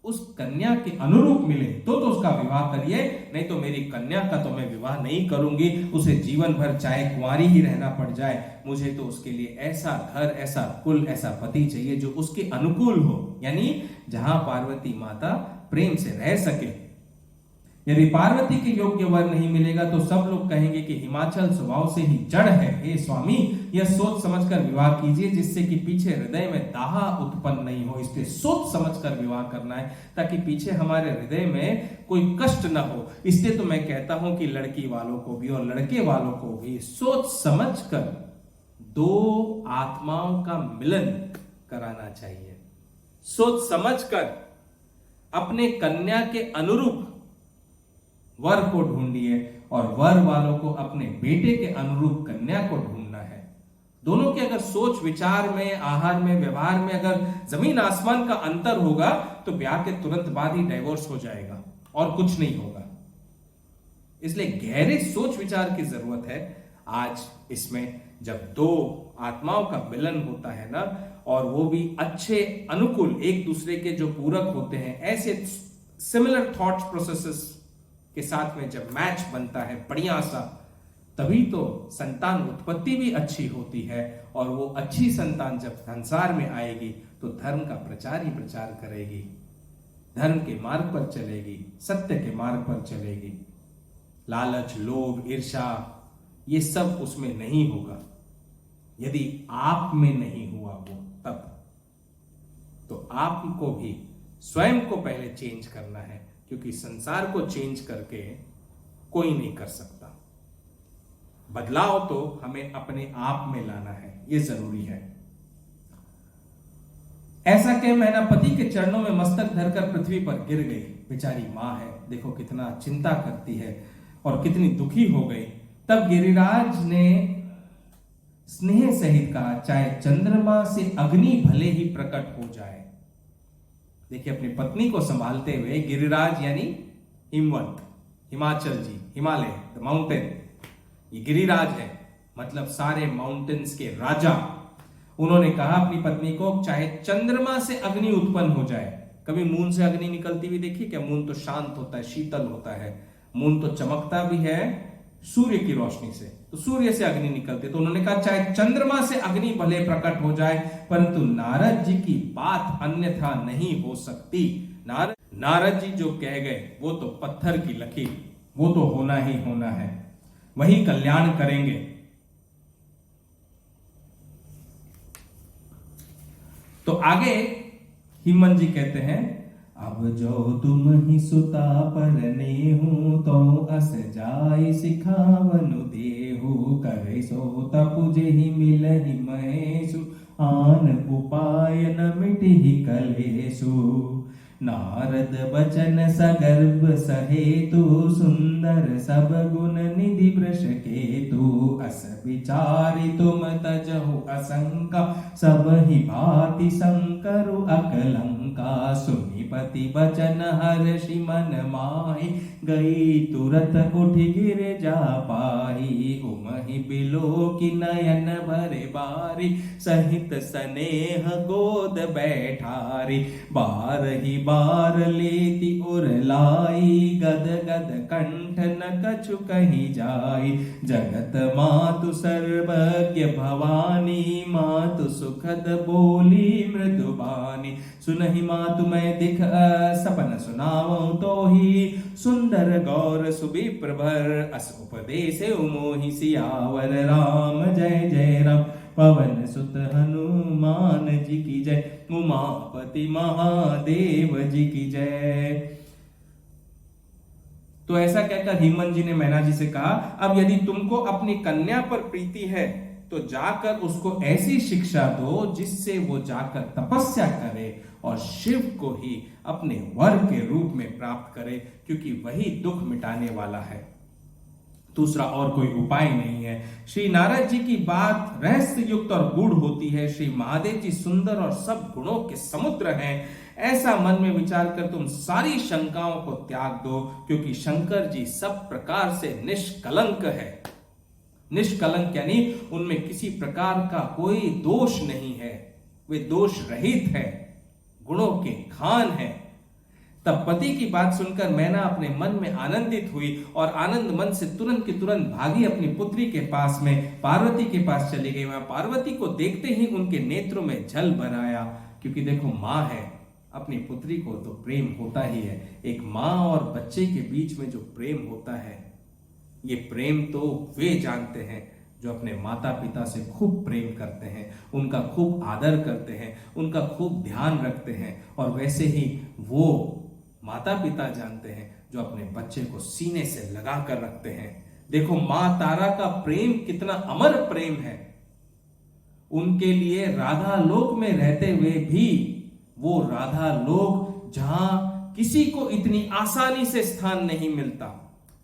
उस कन्या के अनुरूप मिले तो उसका विवाह करिए, नहीं तो मेरी कन्या का तो मैं विवाह नहीं करूंगी। उसे जीवन भर चाहे कुंवारी ही रहना पड़ जाए, मुझे तो उसके लिए ऐसा घर, ऐसा कुल, ऐसा पति चाहिए जो उसके अनुकूल हो, यानी जहां पार्वती माता प्रेम से रह सके। यदि पार्वती के योग्य वर नहीं मिलेगा तो सब लोग कहेंगे कि हिमाचल स्वभाव से ही जड़ है। हे स्वामी, यह सोच समझकर विवाह कीजिए जिससे कि पीछे हृदय में दाह उत्पन्न नहीं हो। इसलिए सोच समझकर विवाह करना है ताकि पीछे हमारे हृदय में कोई कष्ट न हो। इसलिए तो मैं कहता हूं कि लड़की वालों को भी और लड़के वालों को भी सोच समझकर 2 आत्माओं का मिलन कराना चाहिए। सोच समझकर अपने कन्या के अनुरूप वर को ढूंढिए और वर वालों को अपने बेटे के अनुरूप कन्या को ढूंढना है। दोनों के अगर सोच विचार में, आहार में, व्यवहार में अगर जमीन आसमान का अंतर होगा तो ब्याह के तुरंत बाद ही डाइवोर्स हो जाएगा और कुछ नहीं होगा। इसलिए गहरे सोच विचार की जरूरत है। आज इसमें जब दो आत्माओं का मिलन होता है ना, और वो भी अच्छे अनुकूल एक दूसरे के जो पूरक होते हैं, ऐसे सिमिलर थॉट प्रोसेसेस के साथ में जब मैच बनता है बढ़िया सा, तभी तो संतान उत्पत्ति भी अच्छी होती है। और वो अच्छी संतान जब संसार में आएगी तो धर्म का प्रचार ही प्रचार करेगी, धर्म के मार्ग पर चलेगी, सत्य के मार्ग पर चलेगी। लालच, लोभ, ईर्ष्या ये सब उसमें नहीं होगा। यदि आप में नहीं हुआ वो, तब तो आपको भी स्वयं को पहले चेंज करना है, क्योंकि संसार को चेंज करके कोई नहीं कर सकता। बदलाव तो हमें अपने आप में लाना है, ये जरूरी है। ऐसा कह मैना पति के चरणों में मस्तक धरकर पृथ्वी पर गिर गई। बेचारी मां है, देखो कितना चिंता करती है और कितनी दुखी हो गई। तब गिरिराज ने स्नेह सहित कहा, चाहे चंद्रमा से अग्नि भले ही प्रकट हो जाए। देखिए, अपनी पत्नी को संभालते हुए गिरिराज यानी हिमवंत, हिमाचल जी, हिमालय, द माउंटेन, ये गिरिराज है, मतलब सारे माउंटेन्स के राजा। उन्होंने कहा अपनी पत्नी को, चाहे चंद्रमा से अग्नि उत्पन्न हो जाए। कभी मून से अग्नि निकलती हुई देखी क्या? मून तो शांत होता है, शीतल होता है। मून तो चमकता भी है सूर्य की रोशनी से, तो सूर्य से अग्नि निकलती। तो उन्होंने कहा चाहे चंद्रमा से अग्नि भले प्रकट हो जाए, परंतु नारद जी की बात अन्यथा नहीं हो सकती। नारद जी जो कह गए वो तो पत्थर की लकीर, वो तो होना ही होना है, वही कल्याण करेंगे। तो आगे हिमंत जी कहते हैं, अब जो तुम ही सुता परने हूं, तो अस जाय सिखावनु देहु, करे सो तपुजे ही मिल ही महेशु, आन उपाय न मिटहि कलेशु। नारद बचन सगर्भ सहेतु, सुंदर सब गुण निधि वृष केतु, अस विचारि तुम तजहु असंका, सब ही भांति शंकरु अकलंका। सुनि पति बचन हर्षि मन माहि, गई तुरत उठ गिर जा पाही। उमहि बिलोकि नयन भरे बारी, सहित स्नेह गोद बैठारी। बार ही बार लेती उर लाई, गद गद कंठ न कछु कहीं जाई। जगत मातु सर्वज्ञ भवानी, मातु सुखद बोली मृदुबानी। सुनहि मातु मैं दिख सपन सुनावऊं, तो ही सुंदर गौर सुविप्र भर। अस उपदेश मोहि सियावर राम, जय जय राम। पवन सुत हनुमान जी की जय, उमापति महादेव जी की जय। तो ऐसा कहकर हिमंत जी ने मैना जी से कहा, अब यदि तुमको अपनी कन्या पर प्रीति है तो जाकर उसको ऐसी शिक्षा दो जिससे वो जाकर तपस्या करे और शिव को ही अपने वर के रूप में प्राप्त करे, क्योंकि वही दुख मिटाने वाला है, दूसरा और कोई उपाय नहीं है। श्री नारद जी की बात रहस्य युक्त और गूढ़ होती है। श्री महादेव जी सुंदर और सब गुणों के समुद्र हैं। ऐसा मन में विचार कर तुम सारी शंकाओं को त्याग दो, क्योंकि शंकर जी सब प्रकार से निष्कलंक है। निष्कलंक यानी उनमें किसी प्रकार का कोई दोष नहीं है, वे दोष रहित है, गुणों के खान है। तब पति की बात सुनकर मैना अपने मन में आनंदित हुई और आनंद मन से तुरंत की तुरंत भागी अपनी पुत्री के पास में, पार्वती के पास चली गई। वहां पार्वती को देखते ही उनके नेत्रों में जल भर आया, क्योंकि देखो मां है, अपनी पुत्री को तो प्रेम होता ही है। एक मां और बच्चे के बीच में जो प्रेम होता है, ये प्रेम तो वे जानते हैं जो अपने माता पिता से खूब प्रेम करते हैं, उनका खूब आदर करते हैं, उनका खूब ध्यान रखते हैं। और वैसे ही वो माता पिता जानते हैं जो अपने बच्चे को सीने से लगा कर रखते हैं। देखो मां तारा का प्रेम कितना अमर प्रेम है। उनके लिए राधा लोक में रहते हुए भी, वो राधा लोक जहां किसी को इतनी आसानी से स्थान नहीं मिलता,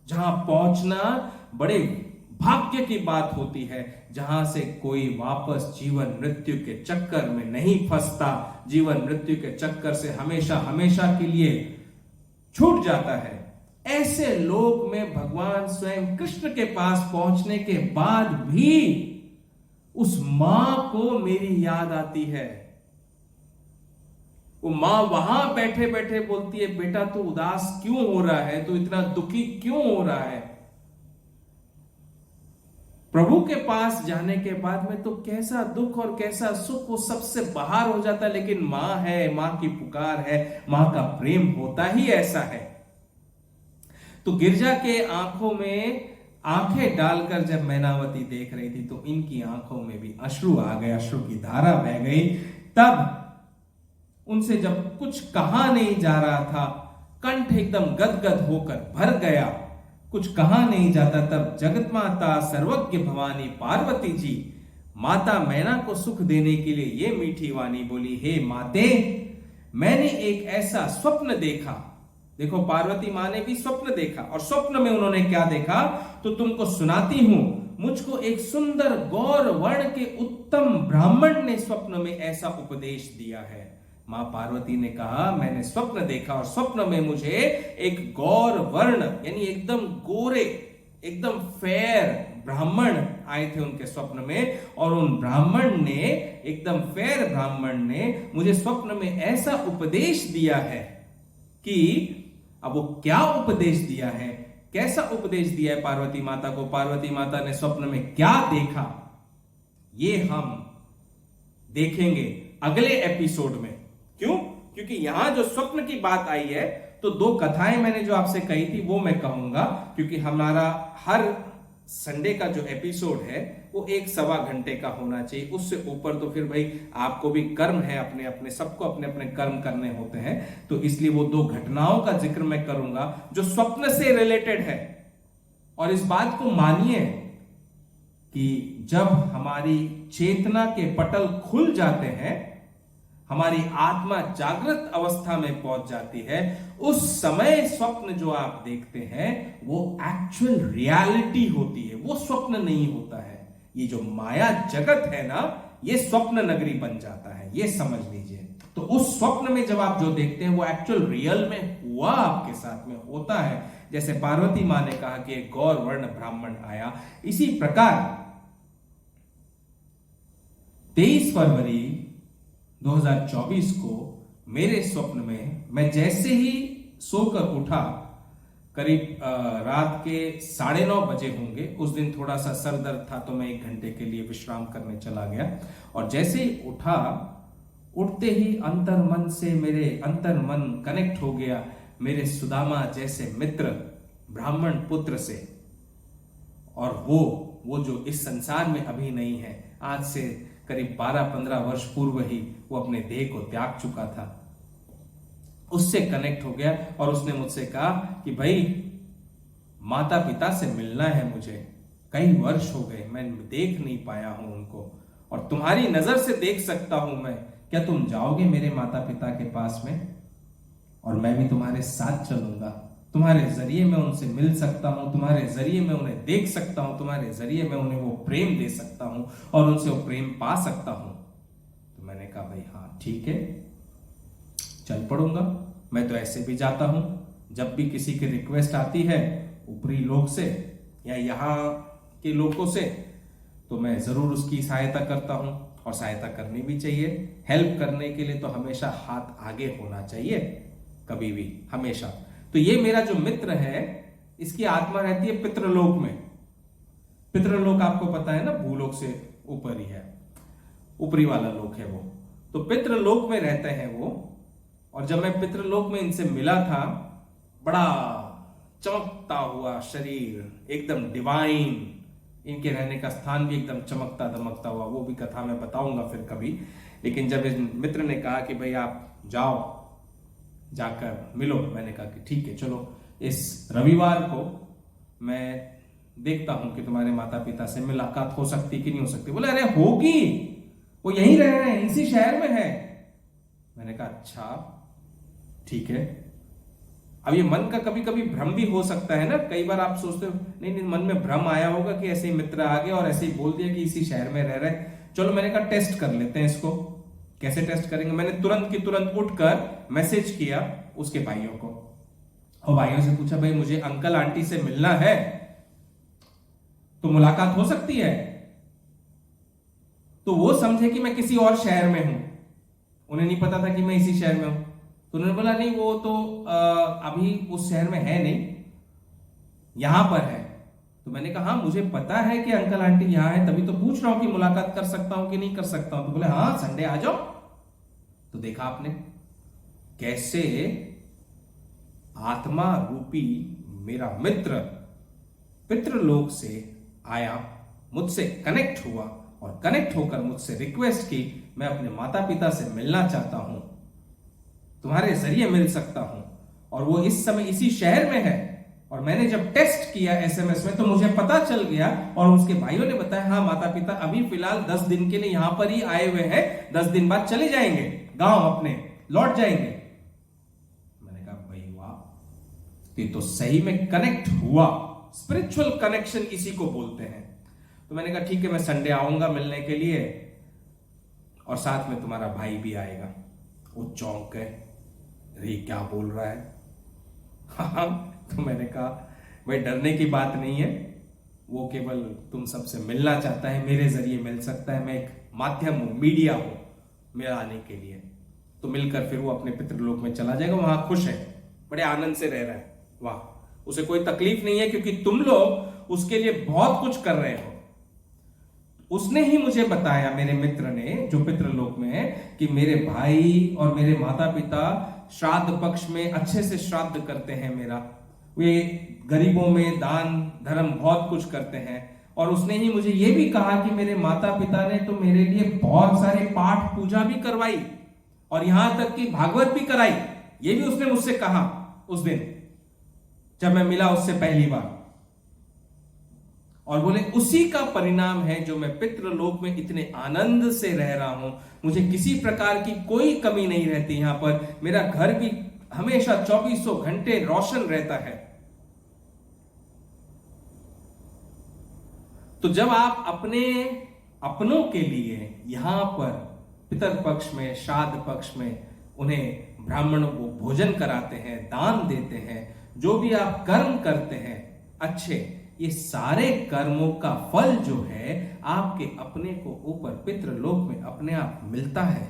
जहां पहुंचना बड़े भाग्य की बात होती है जहां से कोई वापस जीवन मृत्यु के चक्कर में नहीं फंसता, जीवन मृत्यु के चक्कर से हमेशा हमेशा के लिए छूट जाता है। ऐसे लोक में भगवान स्वयं कृष्ण के पास पहुंचने के बाद भी उस मां को मेरी याद आती है। वो मां वहां बैठे बैठे बोलती है, बेटा तू उदास क्यों हो रहा है, तू इतना दुखी क्यों हो रहा है। प्रभु के पास जाने के बाद में तो कैसा दुख और कैसा सुख वो सबसे बाहर हो जाता है, लेकिन मां है, मां की पुकार है, मां का प्रेम होता ही ऐसा है। तो गिरजा के आंखों में आंखें डालकर जब मैनावती देख रही थी तो इनकी आंखों में भी अश्रु आ गए, अश्रु की धारा बह गई। तब उनसे जब कुछ कहा नहीं जा रहा था, कंठ एकदम गदगद होकर भर गया, कुछ कहा नहीं जाता, तब जगत माता सर्वज्ञ भवानी पार्वती जी माता मैना को सुख देने के लिए ये मीठी वाणी बोली, हे माते, मैंने एक ऐसा स्वप्न देखा। देखो पार्वती मां ने भी स्वप्न देखा, और स्वप्न में उन्होंने क्या देखा तो तुमको सुनाती हूं। मुझको एक सुंदर गौर वर्ण के उत्तम ब्राह्मण ने स्वप्न में ऐसा उपदेश दिया है। मां पार्वती ने कहा, मैंने स्वप्न देखा और स्वप्न में मुझे एक गौर वर्ण यानी एकदम गोरे, एकदम फेयर ब्राह्मण आए थे उनके स्वप्न में, और उन ब्राह्मण ने, एकदम फेयर ब्राह्मण ने मुझे स्वप्न में ऐसा उपदेश दिया है कि अब वो क्या उपदेश दिया है, कैसा उपदेश दिया है पार्वती माता को, पार्वती माता ने स्वप्न में क्या देखा, ये हम देखेंगे अगले एपिसोड में। क्यों? क्योंकि यहां जो स्वप्न की बात आई है तो दो कथाएं मैंने जो आपसे कही थी वो मैं कहूंगा, क्योंकि हमारा हर संडे का जो एपिसोड है वो 1-1.25 घंटे का होना चाहिए। उससे ऊपर तो फिर भाई आपको भी कर्म है, अपने अपने, सबको अपने अपने कर्म करने होते हैं, तो इसलिए वो 2 घटनाओं का जिक्र मैं करूंगा जो स्वप्न से रिलेटेड है। और इस बात को मानिए कि जब हमारी चेतना के पटल खुल जाते हैं, हमारी आत्मा जागृत अवस्था में पहुंच जाती है, उस समय स्वप्न जो आप देखते हैं वो एक्चुअल रियलिटी होती है, वो स्वप्न नहीं होता है। ये जो माया जगत है ना, ये स्वप्न नगरी बन जाता है, ये समझ लीजिए। तो उस स्वप्न में जब आप जो देखते हैं वो एक्चुअल रियल में हुआ, आपके साथ में होता है। जैसे पार्वती मां ने कहा कि एक गौर वर्ण ब्राह्मण आया, इसी प्रकार 23 फरवरी 2024 को मेरे स्वप्न में, मैं जैसे ही सोकर उठा, करीब रात के 9:30 बजे होंगे, उस दिन थोड़ा सा सर दर्द था तो मैं 1 घंटे के लिए विश्राम करने चला गया, और जैसे ही उठा, उठते ही अंतर मन से मेरे अंतर मन कनेक्ट हो गया मेरे सुदामा जैसे मित्र ब्राह्मण पुत्र से। और वो जो इस संसार में अभी नहीं है, आज से करीब 12-15 वर्ष पूर्व ही वो अपने देह को त्याग चुका था, उससे कनेक्ट हो गया। और उसने मुझसे कहा कि भाई माता पिता से मिलना है मुझे, कई वर्ष हो गए मैं देख नहीं पाया हूं उनको, और तुम्हारी नजर से देख सकता हूं मैं, क्या तुम जाओगे मेरे माता पिता के पास में? और मैं भी तुम्हारे साथ चलूंगा, तुम्हारे जरिए मैं उनसे मिल सकता हूं, तुम्हारे जरिए मैं उन्हें देख सकता हूं, तुम्हारे जरिए मैं उन्हें वो प्रेम दे सकता हूं और उनसे वो प्रेम पा सकता हूं। तो मैंने कहा भाई हाँ ठीक है, चल पड़ूंगा। मैं तो ऐसे भी जाता हूं, जब भी किसी की रिक्वेस्ट आती है ऊपरी लोग से या यहाँ के लोगों से, तो मैं जरूर उसकी सहायता करता हूं, और सहायता करनी भी चाहिए। हेल्प करने के लिए तो हमेशा हाथ आगे होना चाहिए, कभी भी, हमेशा। तो ये मेरा जो मित्र है, इसकी आत्मा रहती है पितृलोक में। पितृलोक आपको पता है ना, भूलोक से ऊपर ही है, ऊपरी वाला लोक है वो। तो पितृलोक में रहते हैं वो। और जब मैं पितृलोक में इनसे मिला था, बड़ा चमकता हुआ शरीर, एकदम डिवाइन, इनके रहने का स्थान भी एकदम चमकता दमकता हुआ, वो भी कथा में बताऊंगा फिर कभी। लेकिन जब इस मित्र ने कहा कि भाई आप जाओ, जाकर मिलो, मैंने कहा कि ठीक है चलो, इस रविवार को मैं देखता हूं कि तुम्हारे माता पिता से मुलाकात हो सकती कि नहीं हो सकती। बोले अरे होगी, वो यहीं रह रहे हैं, इसी शहर में है। मैंने कहा अच्छा ठीक है, अब ये मन का कभी कभी भ्रम भी हो सकता है ना, कई बार आप सोचते हो नहीं नहीं, मन में भ्रम आया होगा कि ऐसे ही मित्र आ गए और ऐसे ही बोल दिया कि इसी शहर में रह रहे, चलो मैंने कहा टेस्ट कर लेते हैं इसको। कैसे टेस्ट करेंगे? मैंने तुरंत की तुरंत उठकर मैसेज किया उसके भाइयों को और भाइयों से पूछा, भाई मुझे अंकल आंटी से मिलना है तो मुलाकात हो सकती है? तो वो समझे कि मैं किसी और शहर में हूं, उन्हें नहीं पता था कि मैं इसी शहर में हूं। तो उन्होंने बोला नहीं वो तो अभी उस शहर में है नहीं, यहां पर है। तो मैंने कहा हाँ मुझे पता है कि अंकल आंटी यहां है, तभी तो पूछ रहा हूं कि मुलाकात कर सकता हूं कि नहीं कर सकता हूं। तो बोले हाँ संडे आ जाओ। तो देखा आपने कैसे आत्मा रूपी मेरा मित्र पितृलोक से आया, मुझसे कनेक्ट हुआ और कनेक्ट होकर मुझसे रिक्वेस्ट की, मैं अपने माता पिता से मिलना चाहता हूं, तुम्हारे जरिए मिल सकता हूं। और वो इस समय इसी शहर में है। और मैंने जब टेस्ट किया एसएमएस में तो मुझे पता चल गया और उसके भाइयों ने बताया हाँ माता पिता अभी फिलहाल 10 दिन के लिए यहां पर ही आए हुए हैं, 10 दिन बाद चले जाएंगे गांव अपने, लौट जाएंगे। मैंने कहा भाई वाह, ये तो सही में कनेक्ट हुआ। स्पिरिचुअल कनेक्शन इसी को बोलते हैं। तो मैंने कहा ठीक है मैं संडे आऊंगा मिलने के लिए और साथ में तुम्हारा भाई भी आएगा। वो चौंक गए, अरे क्या बोल रहा है? हाँ तो मैंने कहा भाई डरने की बात नहीं है, वो केवल तुम सबसे मिलना चाहता है, मेरे जरिए मिल सकता है, मैं एक माध्यम हूं, मीडिया हूं मेरा आने के लिए। तो मिलकर फिर वो अपने पितृलोक में चला जाएगा, वहां खुश है, बड़े आनंद से रह रहा है। वाह, उसे कोई तकलीफ नहीं है क्योंकि तुम लोग उसके लिए बहुत कुछ कर रहे हो। उसने ही मुझे बताया, मेरे मित्र ने जो पितृलोक में है, कि मेरे भाई और मेरे माता पिता श्राद्ध पक्ष में अच्छे से श्राद्ध करते हैं मेरा, वे गरीबों में दान धर्म बहुत कुछ करते हैं। और उसने ही मुझे यह भी कहा कि मेरे माता पिता ने तो मेरे लिए बहुत सारे पाठ पूजा भी करवाई और यहां तक कि भागवत भी कराई। ये भी उसने मुझसे कहा उस दिन जब मैं मिला उससे पहली बार। और बोले उसी का परिणाम है जो मैं पितृलोक में इतने आनंद से रह रहा हूं, मुझे किसी प्रकार की कोई कमी नहीं रहती। यहां पर मेरा घर भी हमेशा 24 घंटे रोशन रहता है। तो जब आप अपने अपनों के लिए यहां पर पितर पक्ष में श्राद्ध पक्ष में उन्हें ब्राह्मणों को भोजन कराते हैं, दान देते हैं, जो भी आप कर्म करते हैं अच्छे, ये सारे कर्मों का फल जो है आपके अपने को ऊपर पितृलोक में अपने आप मिलता है।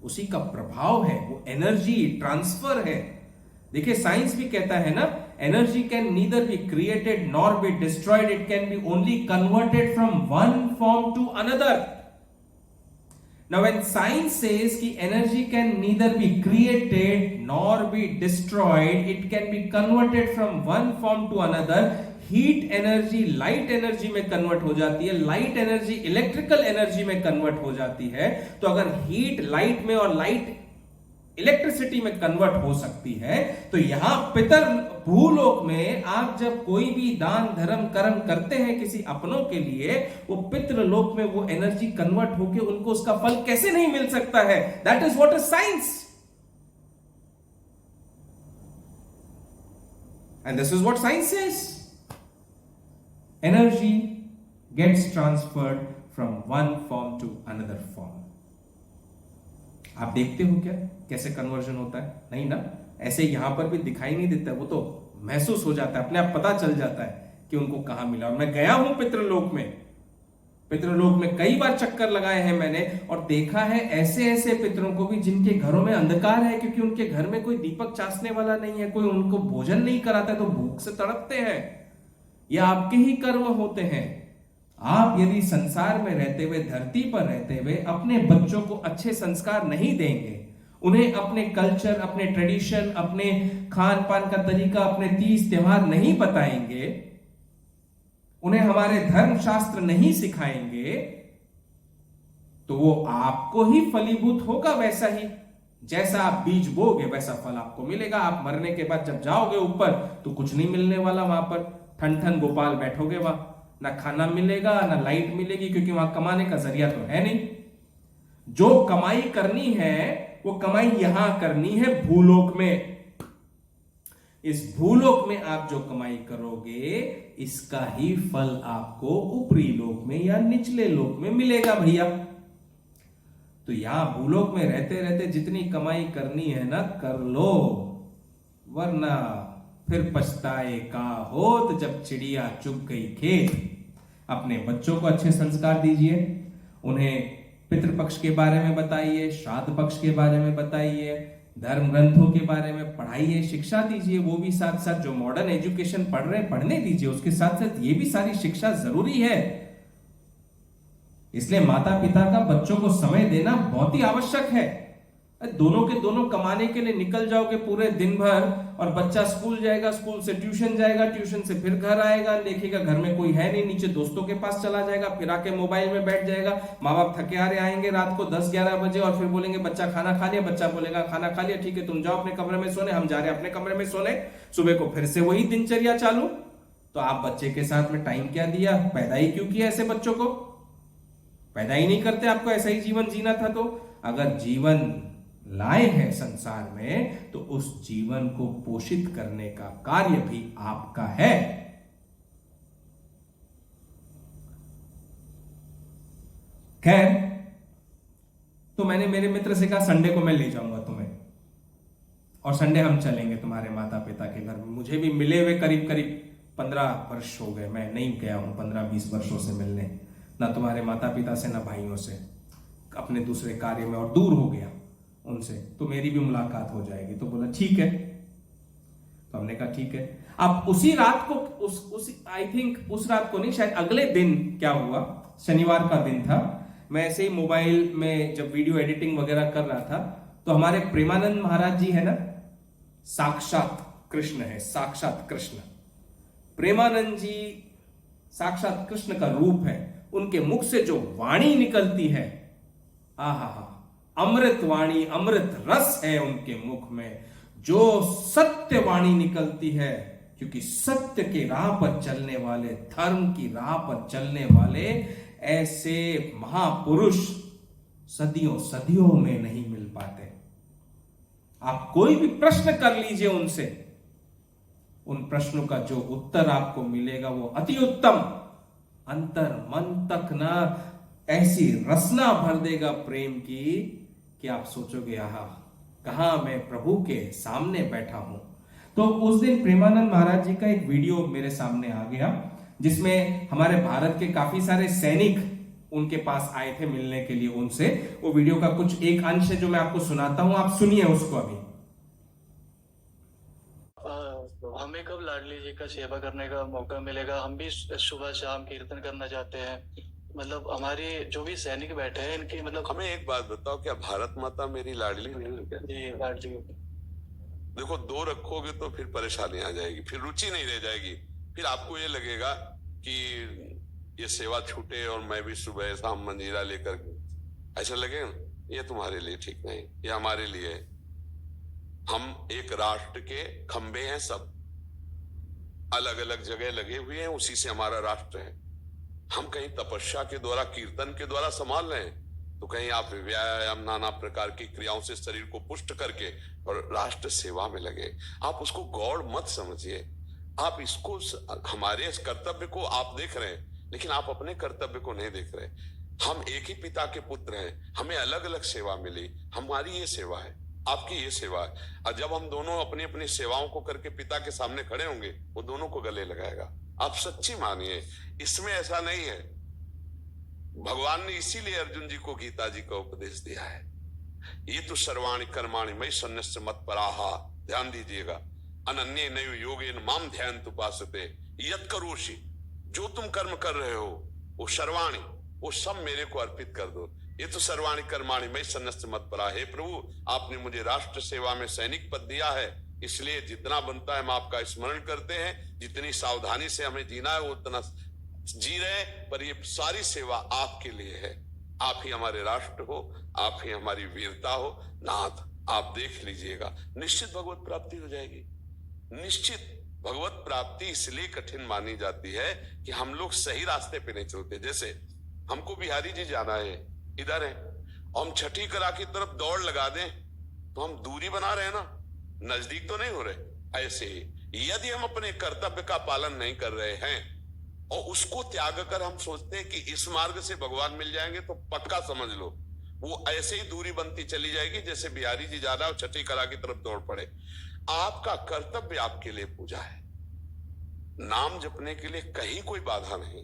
उसी का प्रभाव है, वो एनर्जी ट्रांसफर है। देखिए साइंस भी कहता है ना, energy can neither be created nor be destroyed, it can be only converted from one form to another. Now when science says कि energy can neither be created nor be destroyed, it can be converted from one form to another. Heat energy light energy में convert हो जाती है, light energy electrical energy में convert हो जाती है। तो अगर हीट लाइट में और लाइट इलेक्ट्रिसिटी में कन्वर्ट हो सकती है, तो यहां पितर भूलोक में आप जब कोई भी दान धर्म कर्म करते हैं किसी अपनों के लिए, वो पितृलोक में वो एनर्जी कन्वर्ट होकर उनको उसका फल कैसे नहीं मिल सकता है? That is what is science and this is what science is. Energy gets transferred from one form to another form. आप देखते हो क्या कैसे कन्वर्जन होता है? नहीं ना, ऐसे यहां पर भी दिखाई नहीं देता, वो तो महसूस हो जाता है, अपने आप पता चल जाता है कि उनको कहां मिला। और मैं गया हूं पितृलोक में, पितृलोक में कई बार चक्कर लगाए हैं मैंने और देखा है ऐसे ऐसे पितरों को भी जिनके घरों में अंधकार है, क्योंकि उनके घर में कोई दीपक चासने वाला नहीं है, कोई उनको भोजन नहीं कराता है, तो भूख से तड़पते हैं। ये आपके ही कर्म होते हैं। आप यदि संसार में रहते हुए, धरती पर रहते हुए अपने बच्चों को अच्छे संस्कार नहीं देंगे, उन्हें अपने कल्चर, अपने ट्रेडिशन, अपने खान पान का तरीका, अपने तीज त्योहार नहीं बताएंगे, उन्हें हमारे धर्म शास्त्र नहीं सिखाएंगे, तो वो आपको ही फलीभूत होगा। वैसा ही जैसा आप बीज बोगे वैसा फल आपको मिलेगा। आप मरने के बाद जब जाओगे ऊपर तो कुछ नहीं मिलने वाला, वहां पर ठन ठन गोपाल बैठोगे, वहां ना खाना मिलेगा ना लाइट मिलेगी, क्योंकि वहां कमाने का जरिया तो है नहीं। जो कमाई करनी है वो कमाई यहां करनी है भूलोक में। इस भूलोक में आप जो कमाई करोगे इसका ही फल आपको ऊपरी लोक में या निचले लोक में मिलेगा भैया। तो यहां भूलोक में रहते रहते जितनी कमाई करनी है ना कर लो, वरना फिर पछताए का होत जब चिड़िया चुग गई खेत। अपने बच्चों को अच्छे संस्कार दीजिए, उन्हें पितृपक्ष के बारे में बताइए, श्राद्ध पक्ष के बारे में बताइए, धर्म ग्रंथों के बारे में पढ़ाइए, शिक्षा दीजिए। वो भी साथ साथ जो मॉडर्न एजुकेशन पढ़ रहे हैं पढ़ने दीजिए, उसके साथ साथ ये भी सारी शिक्षा जरूरी है। इसलिए माता पिता का बच्चों को समय देना बहुत ही आवश्यक है। दोनों के दोनों कमाने के लिए निकल जाओगे पूरे दिन भर, और बच्चा स्कूल जाएगा, स्कूल से ट्यूशन जाएगा, ट्यूशन से फिर घर आएगा, देखेगा घर में कोई है नहीं, नीचे दोस्तों के पास चला जाएगा, फिर आके मोबाइल में बैठ जाएगा। माँ बाप थके हारे आएंगे रात को 10-11 बजे और फिर बोलेंगे बच्चा खाना खा लिया, बच्चा बोलेगा खाना खा लिया, ठीक है तुम जाओ अपने कमरे में सोने, हम जा रहे हैं अपने कमरे में सोने। सुबह को फिर से वही दिनचर्या चालू। तो आप बच्चे के साथ में टाइम क्या दिया? पैदा ही क्यों किया? ऐसे बच्चों को पैदा ही नहीं करते, आपको ऐसा ही जीवन जीना था। तो अगर जीवन लाए हैं संसार में तो उस जीवन को पोषित करने का कार्य भी आपका है। खैर, तो मैंने मेरे मित्र से कहा संडे को मैं ले जाऊंगा तुम्हें, और संडे हम चलेंगे तुम्हारे माता पिता के घर में। मुझे भी मिले हुए करीब करीब 15 वर्ष हो गए, मैं नहीं गया हूं 15-20 वर्षों से मिलने, ना तुम्हारे माता पिता से ना भाइयों से, अपने दूसरे कार्य में और दूर हो गया उनसे, तो मेरी भी मुलाकात हो जाएगी। तो बोला ठीक है। तो हमने कहा ठीक है। अब उसी रात को उसी आई थिंक उस रात को नहीं, शायद अगले दिन क्या हुआ, शनिवार का दिन था, मैं ऐसे ही मोबाइल में जब वीडियो एडिटिंग वगैरह कर रहा था, तो हमारे प्रेमानंद महाराज जी है ना, साक्षात कृष्ण है, साक्षात कृष्ण। प्रेमानंद जी साक्षात कृष्ण का रूप है। उनके मुख से जो वाणी निकलती है, आहा, अमृत वाणी, अमृत रस है उनके मुख में। जो सत्य वाणी निकलती है, क्योंकि सत्य के राह पर चलने वाले, धर्म की राह पर चलने वाले ऐसे महापुरुष सदियों सदियों में नहीं मिल पाते। आप कोई भी प्रश्न कर लीजिए उनसे, उन प्रश्नों का जो उत्तर आपको मिलेगा वो अति उत्तम, अंतर मन तक ना ऐसी रसना भर देगा प्रेम की कि आप सोचोगे आहा, कहां मैं प्रभु के सामने बैठा हूं। तो उस दिन प्रेमानंद महाराज जी का एक वीडियो मेरे सामने आ गया, जिसमें हमारे भारत के काफी सारे सैनिक उनके पास आए थे मिलने के लिए उनसे। वो वीडियो का कुछ एक अंश है जो मैं आपको सुनाता हूं, आप सुनिए उसको अभी। हमें कब लाडली जी का सेवा करने का मौका मिलेगा? हम भी सुबह शाम कीर्तन करना चाहते हैं। मतलब हमारे जो भी सैनिक बैठे हैं इनकी, मतलब हमें एक बात बताओ, क्या भारत माता मेरी लाडली नहीं है क्या? जी लाडली। देखो, दो रखोगे तो फिर परेशानी आ जाएगी, फिर रुचि नहीं रह जाएगी, फिर आपको ये लगेगा कि ये सेवा छूटे और मैं भी सुबह शाम मंजीरा लेकर, ऐसा लगेगा। ये तुम्हारे लिए ठीक नहीं, ये हमारे लिए। हम एक राष्ट्र के खंबे हैं, सब अलग अलग जगह लगे हुए हैं, उसी से हमारा राष्ट्र है। हम कहीं तपस्या के द्वारा, कीर्तन के द्वारा संभाल रहे हैं, तो कहीं आप व्यायाम, नाना प्रकार की क्रियाओं से शरीर को पुष्ट करके और राष्ट्र सेवा में लगे। आप उसको गौड़ मत समझिए, आप इसको, हमारे इस कर्तव्य को आप देख रहे हैं, लेकिन आप अपने कर्तव्य को नहीं देख रहे। हम एक ही पिता के पुत्र हैं, हमें अलग अलग सेवा मिली, हमारी ये सेवा है, आपकी ये सेवा है। और जब हम दोनों अपनी अपनी सेवाओं को करके पिता के सामने खड़े होंगे, वो दोनों को गले लगाएगा। आप सच्ची मानिए, इसमें ऐसा नहीं है। भगवान ने इसीलिए अर्जुन जी को गीता जी का उपदेश दिया है, ये तो सर्वाणि कर्माणि मयि सन्न्यस्य मत्पराः। ध्यान दीजिएगा, अनन्ये नैव योगेन माम ध्यायन्त उपासते यत् करोषि। जो तुम कर्म कर रहे हो वो सर्वाणि, वो सब मेरे को अर्पित कर दो। ये तो सर्वाणि कर्माणि मयि सन्न्यस्य मत्पराः। हे प्रभु, आपने मुझे राष्ट्र सेवा में सैनिक पद दिया है, इसलिए जितना बनता है हम आपका स्मरण करते हैं। जितनी सावधानी से हमें जीना है वो उतना जी रहे, पर ये सारी सेवा आपके लिए है। आप ही हमारे राष्ट्र हो, आप ही हमारी वीरता हो। नाथ, आप देख लीजिएगा, निश्चित भगवत प्राप्ति हो जाएगी। निश्चित भगवत प्राप्ति इसलिए कठिन मानी जाती है कि हम लोग सही रास्ते पे नहीं चलते। जैसे हमको बिहारी जी जाना है, इधर है, और हम छठी कला की तरफ दौड़ लगा दें तो हम दूरी बना रहे हैं ना, नजदीक तो नहीं हो रहे। ऐसे ही यदि हम अपने कर्तव्य का पालन नहीं कर रहे हैं और उसको त्याग कर हम सोचते हैं कि इस मार्ग से भगवान मिल जाएंगे, तो पक्का समझ लो वो ऐसे ही दूरी बनती चली जाएगी जैसे बिहारी जी जा रहा है और छठी कला की तरफ दौड़ पड़े। आपका कर्तव्य आपके लिए पूजा है, नाम जपने के लिए कहीं कोई बाधा नहीं।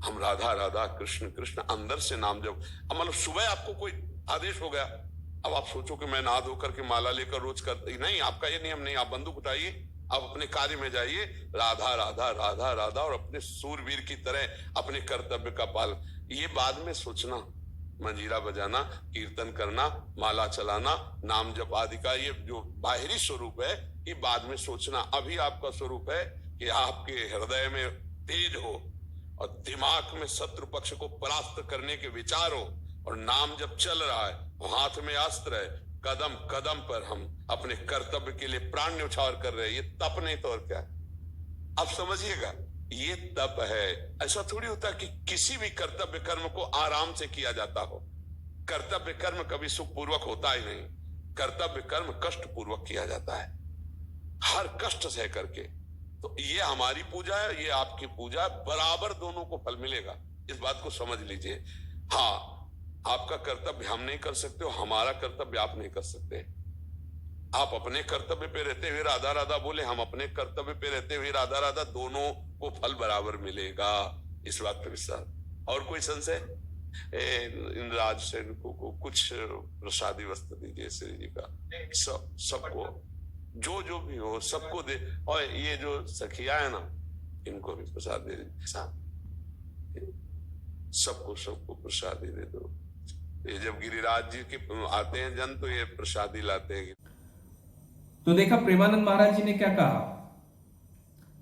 हम राधा राधा कृष्ण कृष्ण अंदर से नाम जप। अब मतलब सुबह आपको कोई आदेश हो गया, अब आप सोचो कि मैं नहा धो करके माला लेकर रोज करते नहीं, आपका ये नियम नहीं। आप बंदूक उठाइए, आप अपने कार्य में जाइए, राधा राधा राधा राधा, और अपने सूरवीर की तरह अपने कर्तव्य का पालन। ये बाद में सोचना, मंजीरा बजाना, कीर्तन करना, माला चलाना, नाम जप आदि का ये जो बाहरी स्वरूप है, ये बाद में सोचना। अभी आपका स्वरूप है कि आपके हृदय में तेज हो और दिमाग में शत्रु पक्ष को परास्त करने के विचार हो, और नाम जब चल रहा है, हाथ में अस्त्र है, कदम कदम पर हम अपने कर्तव्य के लिए प्राण न्यौछावर कर रहे हैं। ये तप नहीं तो और क्या है? अब समझिएगा, ये तप है। ऐसा थोड़ी होता कि किसी भी कर्तव्य कर्म को आराम से किया जाता हो। कर्तव्य कर्म कभी सुखपूर्वक होता ही नहीं। कर्तव्य कर्म कष्ट पूर्वक किया जाता है, हर कष्ट सह करके। तो ये हमारी पूजा है, ये आपकी पूजा है, बराबर दोनों को फल मिलेगा। इस बात को समझ लीजिए। हाँ, आपका कर्तव्य हम नहीं कर सकते, हमारा कर्तव्य आप नहीं कर सकते। आप अपने कर्तव्य पे रहते हुए राधा राधा बोले, हम अपने कर्तव्य पे रहते हुए राधा राधा, दोनों को फल बराबर मिलेगा। इस बात पे विश्वास। और कोई संशय? इन राज सेन को कुछ प्रसादी वस्त्र दीजिए श्री जी का, सबको जो जो भी हो सबको दे। और ये जो सखिया है ना, इनको भी प्रसाद दे दीजिए, सबको प्रसादी दे दो। ये जब गिरिराज जी के आते हैं जन, तो ये प्रसादी लाते हैं। तो देखा प्रेमानंद महाराज जी ने क्या कहा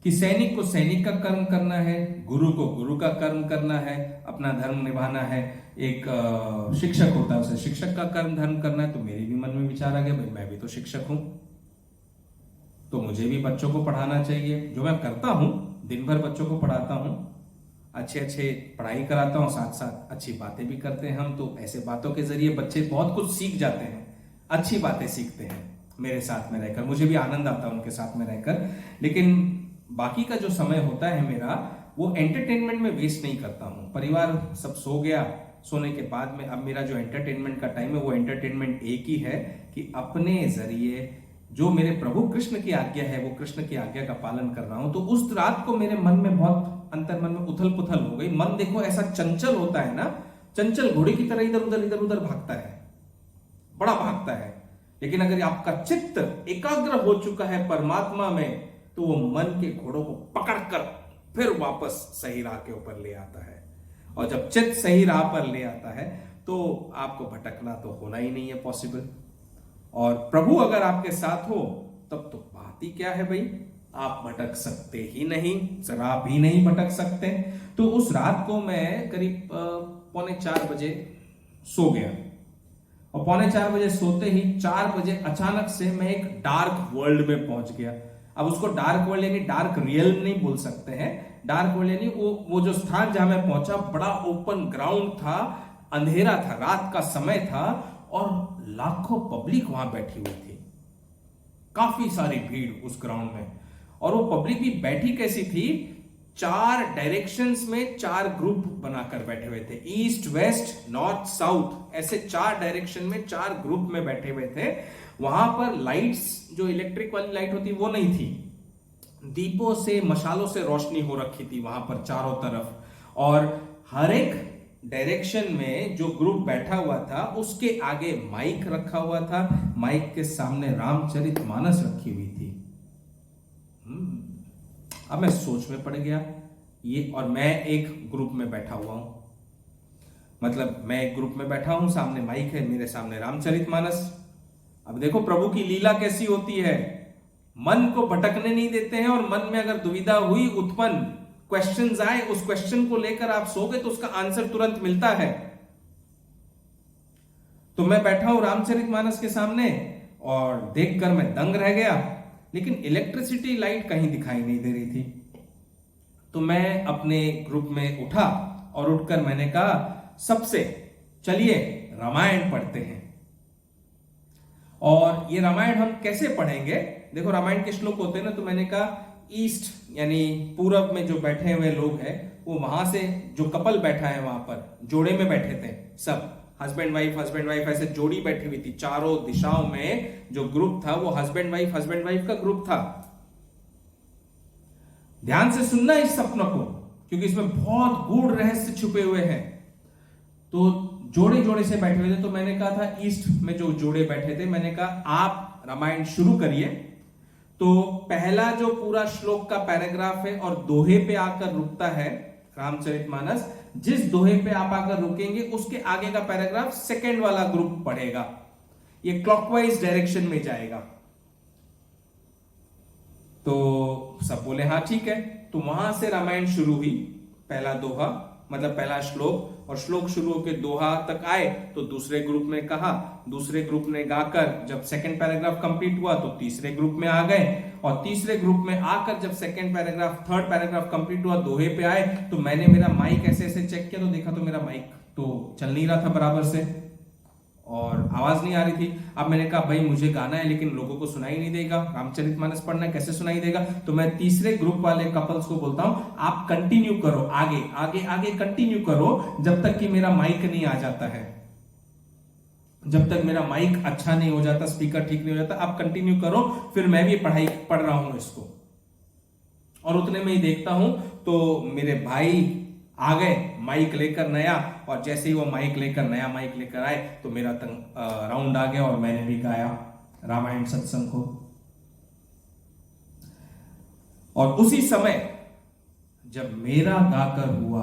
कि सैनिक को सैनिक का कर्म करना है, गुरु को गुरु का कर्म करना है, अपना धर्म निभाना है। एक शिक्षक होता है, उसे शिक्षक का कर्म धर्म करना है। तो मेरे भी मन में विचार आ गया, भाई मैं भी तो शिक्षक हूं, तो मुझे भी बच्चों को पढ़ाना चाहिए। जो मैं करता हूं, दिन भर बच्चों को पढ़ाता हूं, अच्छे पढ़ाई कराता हूं, साथ साथ अच्छी बातें भी करते हैं हम। तो ऐसे बातों के जरिए बच्चे बहुत कुछ सीख जाते हैं, अच्छी बातें सीखते हैं मेरे साथ में रहकर। मुझे भी आनंद आता है उनके साथ में रहकर। लेकिन बाकी का जो समय होता है मेरा, वो एंटरटेनमेंट में वेस्ट नहीं करता हूं। परिवार सब सो गया, सोने के बाद में अब मेरा जो एंटरटेनमेंट का टाइम है, वो एंटरटेनमेंट एक ही है कि अपने जरिए जो मेरे प्रभु कृष्ण की आज्ञा है, वो कृष्ण की आज्ञा का पालन कर रहा हूं। तो उस रात को मेरे मन में बहुत अंतर मन में उथल पुथल हो गई। मन देखो ऐसा चंचल होता है ना, चंचल घोड़े की तरह इधर उधर भागता है, बड़ा भागता है। लेकिन अगर आपका चित्त एकाग्र हो चुका है परमात्मा में, तो वो मन के घोड़ों को पकड़कर फिर वापस सही राह के ऊपर ले आता है। और जब चित्त सही राह पर ले आता है, तो आपको भटकना तो होना ही नहीं है पॉसिबल। और प्रभु अगर आपके साथ हो, तब तो बात ही क्या है भाई, आप भटक सकते ही नहीं, जरा भी नहीं भटक सकते। तो उस रात को मैं करीब 3:45 बजे सो गया, और 3:45 बजे सोते ही 4 बजे अचानक से मैं एक डार्क वर्ल्ड में पहुंच गया। अब उसको डार्क वर्ल्ड यानी डार्क रियल नहीं बोल सकते हैं। डार्क वर्ल्ड यानी वो जो स्थान जहां मैं पहुंचा, बड़ा ओपन ग्राउंड था, अंधेरा था, रात का समय था, और लाखों पब्लिक वहां बैठी हुई थी, काफी सारी भीड़ उस ग्राउंड में। और वो पब्लिक भी बैठी कैसी थी, 4 डायरेक्शंस में 4 ग्रुप बनाकर बैठे हुए थे, ईस्ट वेस्ट नॉर्थ साउथ, ऐसे 4 डायरेक्शन में 4 ग्रुप में बैठे हुए थे। वहां पर लाइट्स, जो इलेक्ट्रिक वाली लाइट होती वो नहीं थी, दीपों से मशालों से रोशनी हो रखी थी वहां पर चारों तरफ। और हर एक डायरेक्शन में जो ग्रुप बैठा हुआ था, उसके आगे माइक रखा हुआ था, माइक के सामने रामचरितमानस रखी हुई थी। अब मैं सोच में पड़ गया ये, और मैं एक ग्रुप में बैठा हुआ हूं, मतलब मैं एक ग्रुप में बैठा हूं, सामने माइक है, मेरे सामने रामचरितमानस। अब देखो प्रभु की लीला कैसी होती है, मन को भटकने नहीं देते हैं, और मन में अगर दुविधा हुई, उत्पन्न क्वेश्चंस आए, उस क्वेश्चन को लेकर आप सो गए तो उसका आंसर तुरंत मिलता है। तो मैं बैठा हूं रामचरितमानस के सामने, और देखकर मैं दंग रह गया। लेकिन इलेक्ट्रिसिटी लाइट कहीं दिखाई नहीं दे रही थी। तो मैं अपने ग्रुप में उठा, और उठकर मैंने कहा, सबसे चलिए रामायण पढ़ते हैं। और ये रामायण हम कैसे पढ़ेंगे? देखो रामायण के श्लोक होते हैं ना, तो मैंने कहा ईस्ट यानी पूरब में जो बैठे हुए लोग हैं वो वहां से जो कपल बैठा है वहां पर जोड़े में बैठे थे, सब हस्बैंड वाइफ ऐसे जोड़ी बैठी हुई थी। चारों दिशाओं में जो ग्रुप था वो हस्बैंड वाइफ का ग्रुप था। ध्यान से सुनना इस सपनों को, क्योंकि इसमें बहुत गूढ़ रहस्य छुपे हुए हैं। तो जोड़े जोड़े से बैठे हुए थे, तो मैंने कहा था ईस्ट में जो जोड़े बैठे थे, मैंने कहा आप रामायण शुरू करिए। तो पहला जो पूरा श्लोक का पैराग्राफ है और दोहे पे आकर रुकता है रामचरितमानस, जिस दोहे पे आप आकर रुकेंगे उसके आगे का पैराग्राफ सेकंड वाला ग्रुप पढ़ेगा। ये क्लॉकवाइज डायरेक्शन में जाएगा। तो सब बोले हाँ ठीक है। तो वहां से रामायण शुरू हुई। पहला दोहा मतलब पहला श्लोक, और श्लोक शुरू होकर दोहा तक आए तो दूसरे ग्रुप में कहा, दूसरे ग्रुप ने गाकर जब सेकंड पैराग्राफ कंप्लीट हुआ तो तीसरे ग्रुप में आ गए, और तीसरे ग्रुप में आकर जब second paragraph third paragraph complete हुआ दोहे पे आए तो मैंने मेरा माइक ऐसे ऐसे चेक किया तो देखा तो मेरा माइक तो चल नहीं रहा था बराबर से और आवाज नहीं आ रही थी। अब मैंने कहा भाई मुझे गाना है लेकिन लोगों को सुनाई नहीं देगा, रामचरितमानस पढ़ना है कैसे सुनाई देगा? तो मैं तीसरे ग्रुप वाले कपल्स को बोलता हूं आप कंटिन्यू करो, आगे आगे आगे कंटिन्यू करो जब तक कि मेरा माइक नहीं आ जाता है, जब तक मेरा माइक अच्छा नहीं हो जाता, स्पीकर ठीक नहीं हो जाता, आप कंटिन्यू करो, फिर मैं भी पढ़ रहा हूं इसको। और उतने में ही देखता हूं तो मेरे भाई आ गए माइक लेकर नया, और जैसे ही वो नया माइक लेकर आए तो मेरा राउंड आ गया और मैंने भी गाया रामायण सत्संग को। और उसी समय जब मेरा गाकर हुआ,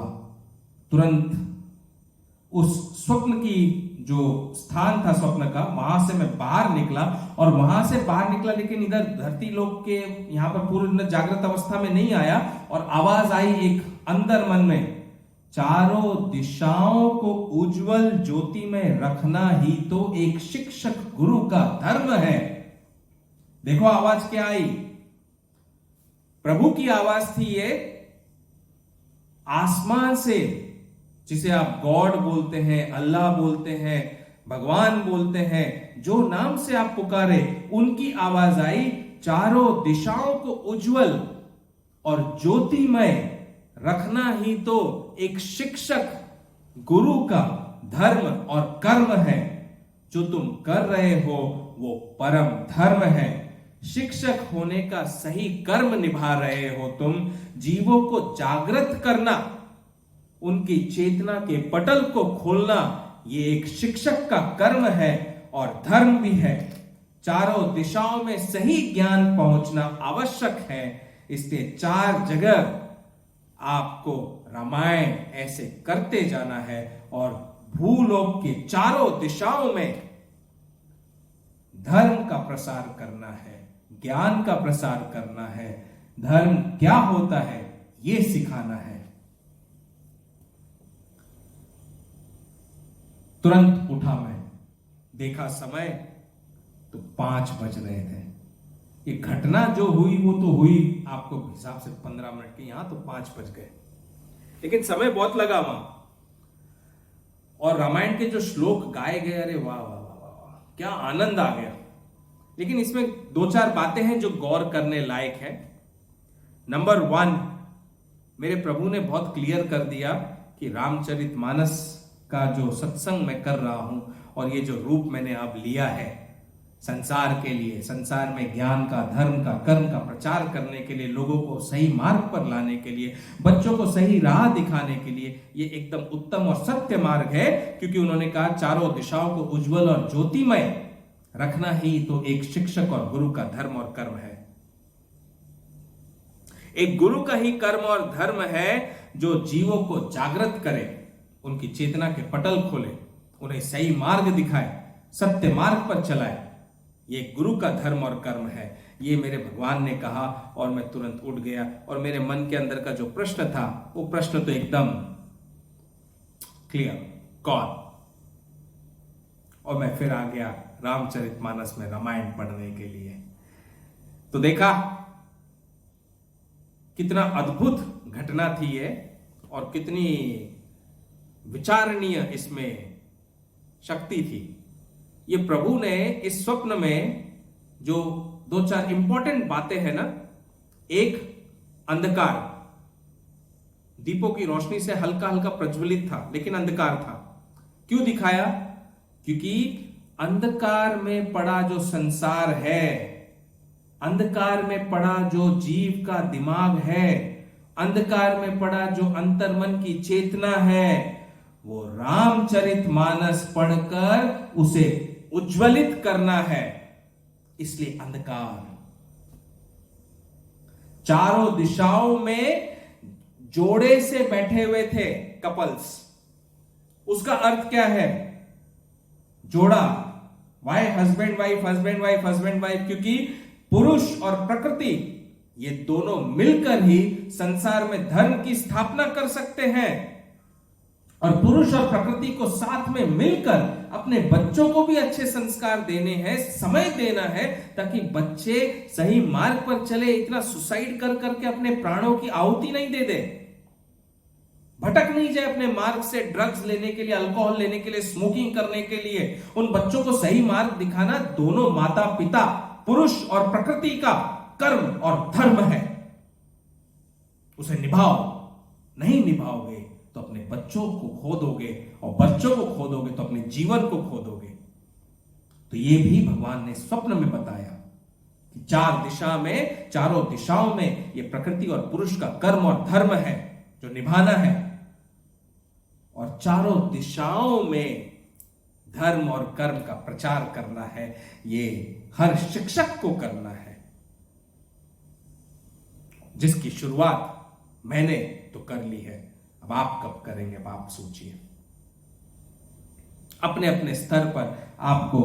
तुरंत उस स्वप्न की जो स्थान था स्वप्न का, वहां से मैं बाहर निकला, और वहां से बाहर निकला लेकिन इधर धरती लोक के यहां पर पूर्ण जागृत अवस्था में नहीं आया, और आवाज आई एक अंदर मन में, चारों दिशाओं को उज्जवल ज्योति में रखना ही तो एक शिक्षक गुरु का धर्म है। देखो आवाज क्या आई, प्रभु की आवाज थी ये, आसमान से, जिसे आप गॉड बोलते हैं, अल्लाह बोलते हैं, भगवान बोलते हैं, जो नाम से आप पुकारे उनकी आवाज आई, चारों दिशाओं को उज्जवल और ज्योतिमय रखना ही तो एक शिक्षक गुरु का धर्म और कर्म है। जो तुम कर रहे हो वो परम धर्म है। शिक्षक होने का सही कर्म निभा रहे हो तुम। जीवों को जागृत करना, उनकी चेतना के पटल को खोलना, ये एक शिक्षक का कर्म है और धर्म भी है। चारों दिशाओं में सही ज्ञान पहुंचना आवश्यक है। इसलिए 4 जगह आपको रामायण ऐसे करते जाना है और भूलोक की चारों दिशाओं में धर्म का प्रसार करना है, ज्ञान का प्रसार करना है, धर्म क्या होता है यह सिखाना है। तुरंत उठा मैं, देखा समय तो 5 बज रहे थे। ये घटना जो हुई वो तो हुई आपको हिसाब से 15 मिनट की, यहां तो 5 बज गए, लेकिन समय बहुत लगा वहां। और रामायण के जो श्लोक गाए गए, अरे वाह वाह वाह वाह, क्या आनंद आ गया। लेकिन इसमें 2-4 बातें हैं जो गौर करने लायक है। नंबर 1, मेरे प्रभु ने बहुत क्लियर कर दिया कि रामचरितमानस का जो सत्संग मैं कर रहा हूं और ये जो रूप मैंने अब लिया है संसार के लिए, संसार में ज्ञान का, धर्म का, कर्म का प्रचार करने के लिए, लोगों को सही मार्ग पर लाने के लिए, बच्चों को सही राह दिखाने के लिए, ये एकदम उत्तम और सत्य मार्ग है। क्योंकि उन्होंने कहा चारों दिशाओं को उज्जवल और ज्योतिमय रखना ही तो एक शिक्षक और गुरु का धर्म और कर्म है। एक गुरु का ही कर्म और धर्म है जो जीवों को जागृत करे, उनकी चेतना के पटल खोले, उन्हें सही मार्ग दिखाए, सत्य मार्ग पर चलाए। ये गुरु का धर्म और कर्म है। ये मेरे भगवान ने कहा और मैं तुरंत उठ गया। और मेरे मन के अंदर का जो प्रश्न था वो प्रश्न तो एकदम क्लियर, कौन? और मैं फिर आ गया रामचरितमानस में रामायण पढ़ने के लिए। तो देखा कितना अद्भुत घटना थी ये और कितनी विचारणीय इसमें शक्ति थी। ये प्रभु ने इस स्वप्न में जो दो चार इंपॉर्टेंट बातें हैं ना, एक अंधकार, दीपों की रोशनी से हल्का हल्का प्रज्वलित था लेकिन अंधकार था। क्यों दिखाया? क्योंकि अंधकार में पड़ा जो संसार है, अंधकार में पड़ा जो जीव का दिमाग है, अंधकार में पड़ा जो अंतर्मन की चेतना है, वो रामचरितमानस पढ़कर उसे उज्ज्वलित करना है। इसलिए अंधकार। चारों दिशाओं में जोड़े से बैठे हुए थे कपल्स। उसका अर्थ क्या है? जोड़ा। Why husband wife, husband wife, husband wife? क्योंकि पुरुष और प्रकृति ये दोनों मिलकर ही संसार में धर्म की स्थापना कर सकते हैं। और पुरुष और प्रकृति को साथ में मिलकर अपने बच्चों को भी अच्छे संस्कार देने हैं, समय देना है, ताकि बच्चे सही मार्ग पर चले, इतना सुसाइड कर करके अपने प्राणों की आहुति नहीं दे दे, भटक नहीं जाए अपने मार्ग से, ड्रग्स लेने के लिए, अल्कोहल लेने के लिए, स्मोकिंग करने के लिए। उन बच्चों को सही मार्ग दिखाना दोनों माता पिता, पुरुष और प्रकृति का कर्म और धर्म है। उसे निभाओ। नहीं निभाओगे तो अपने बच्चों को खो दोगे, और बच्चों को खो दोगे तो अपने जीवन को खो दोगे। तो ये भी भगवान ने स्वप्न में बताया कि चारों दिशाओं में ये प्रकृति और पुरुष का कर्म और धर्म है जो निभाना है, और चारों दिशाओं में धर्म और कर्म का प्रचार करना है। ये हर शिक्षक को करना है, जिसकी शुरुआत मैंने तो कर ली है। अब आप कब करेंगे? अब आप सोचिए। अपने अपने स्तर पर आपको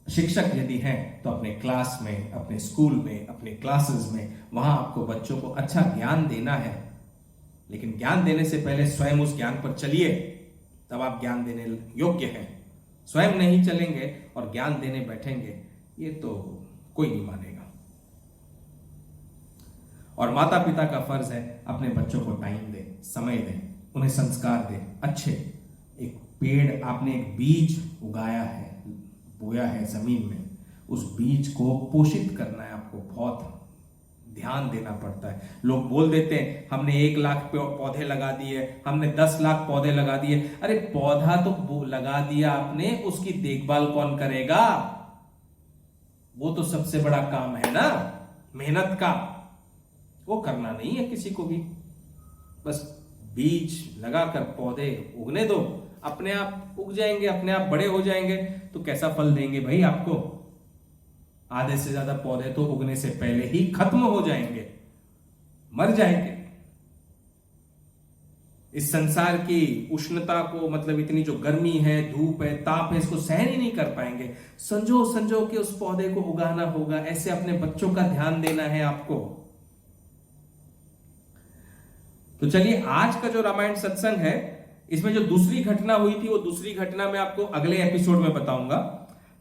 शिक्षक यदि हैं तो अपने क्लास में, अपने स्कूल में, अपने क्लासेस में, वहां आपको बच्चों को अच्छा ज्ञान देना है। लेकिन ज्ञान देने से पहले स्वयं उस ज्ञान पर चलिए, तब आप ज्ञान देने योग्य हैं। स्वयं नहीं चलेंगे और ज्ञान देने बैठेंगे, ये तो कोई नहीं मानेगा। और माता पिता का फर्ज है अपने बच्चों को टाइम दे, समय दे, उन्हें संस्कार दे अच्छे। एक पेड़, आपने एक बीज उगाया है, बोया है जमीन में, उस बीज को पोषित करना है आपको, बहुत ध्यान देना पड़ता है। लोग बोल देते हैं हमने 1 लाख पौधे लगा दिए, हमने 10 लाख पौधे लगा दिए। अरे पौधा तो लगा दिया आपने, उसकी देखभाल कौन करेगा? वो तो सबसे बड़ा काम है ना, मेहनत का। वो करना नहीं है किसी को भी। बस बीज लगाकर पौधे उगने दो, अपने आप उग जाएंगे, अपने आप बड़े हो जाएंगे। तो कैसा फल देंगे भाई आपको? आधे से ज्यादा पौधे तो उगने से पहले ही खत्म हो जाएंगे, मर जाएंगे। इस संसार की उष्णता को, मतलब इतनी जो गर्मी है, धूप है, ताप है, इसको सहन ही नहीं कर पाएंगे। संजो के उस पौधे को उगाना होगा। ऐसे अपने बच्चों का ध्यान देना है आपको। तो चलिए, आज का जो रामायण सत्संग है, इसमें जो दूसरी घटना हुई थी, वो दूसरी घटना मैं आपको अगले एपिसोड में बताऊंगा,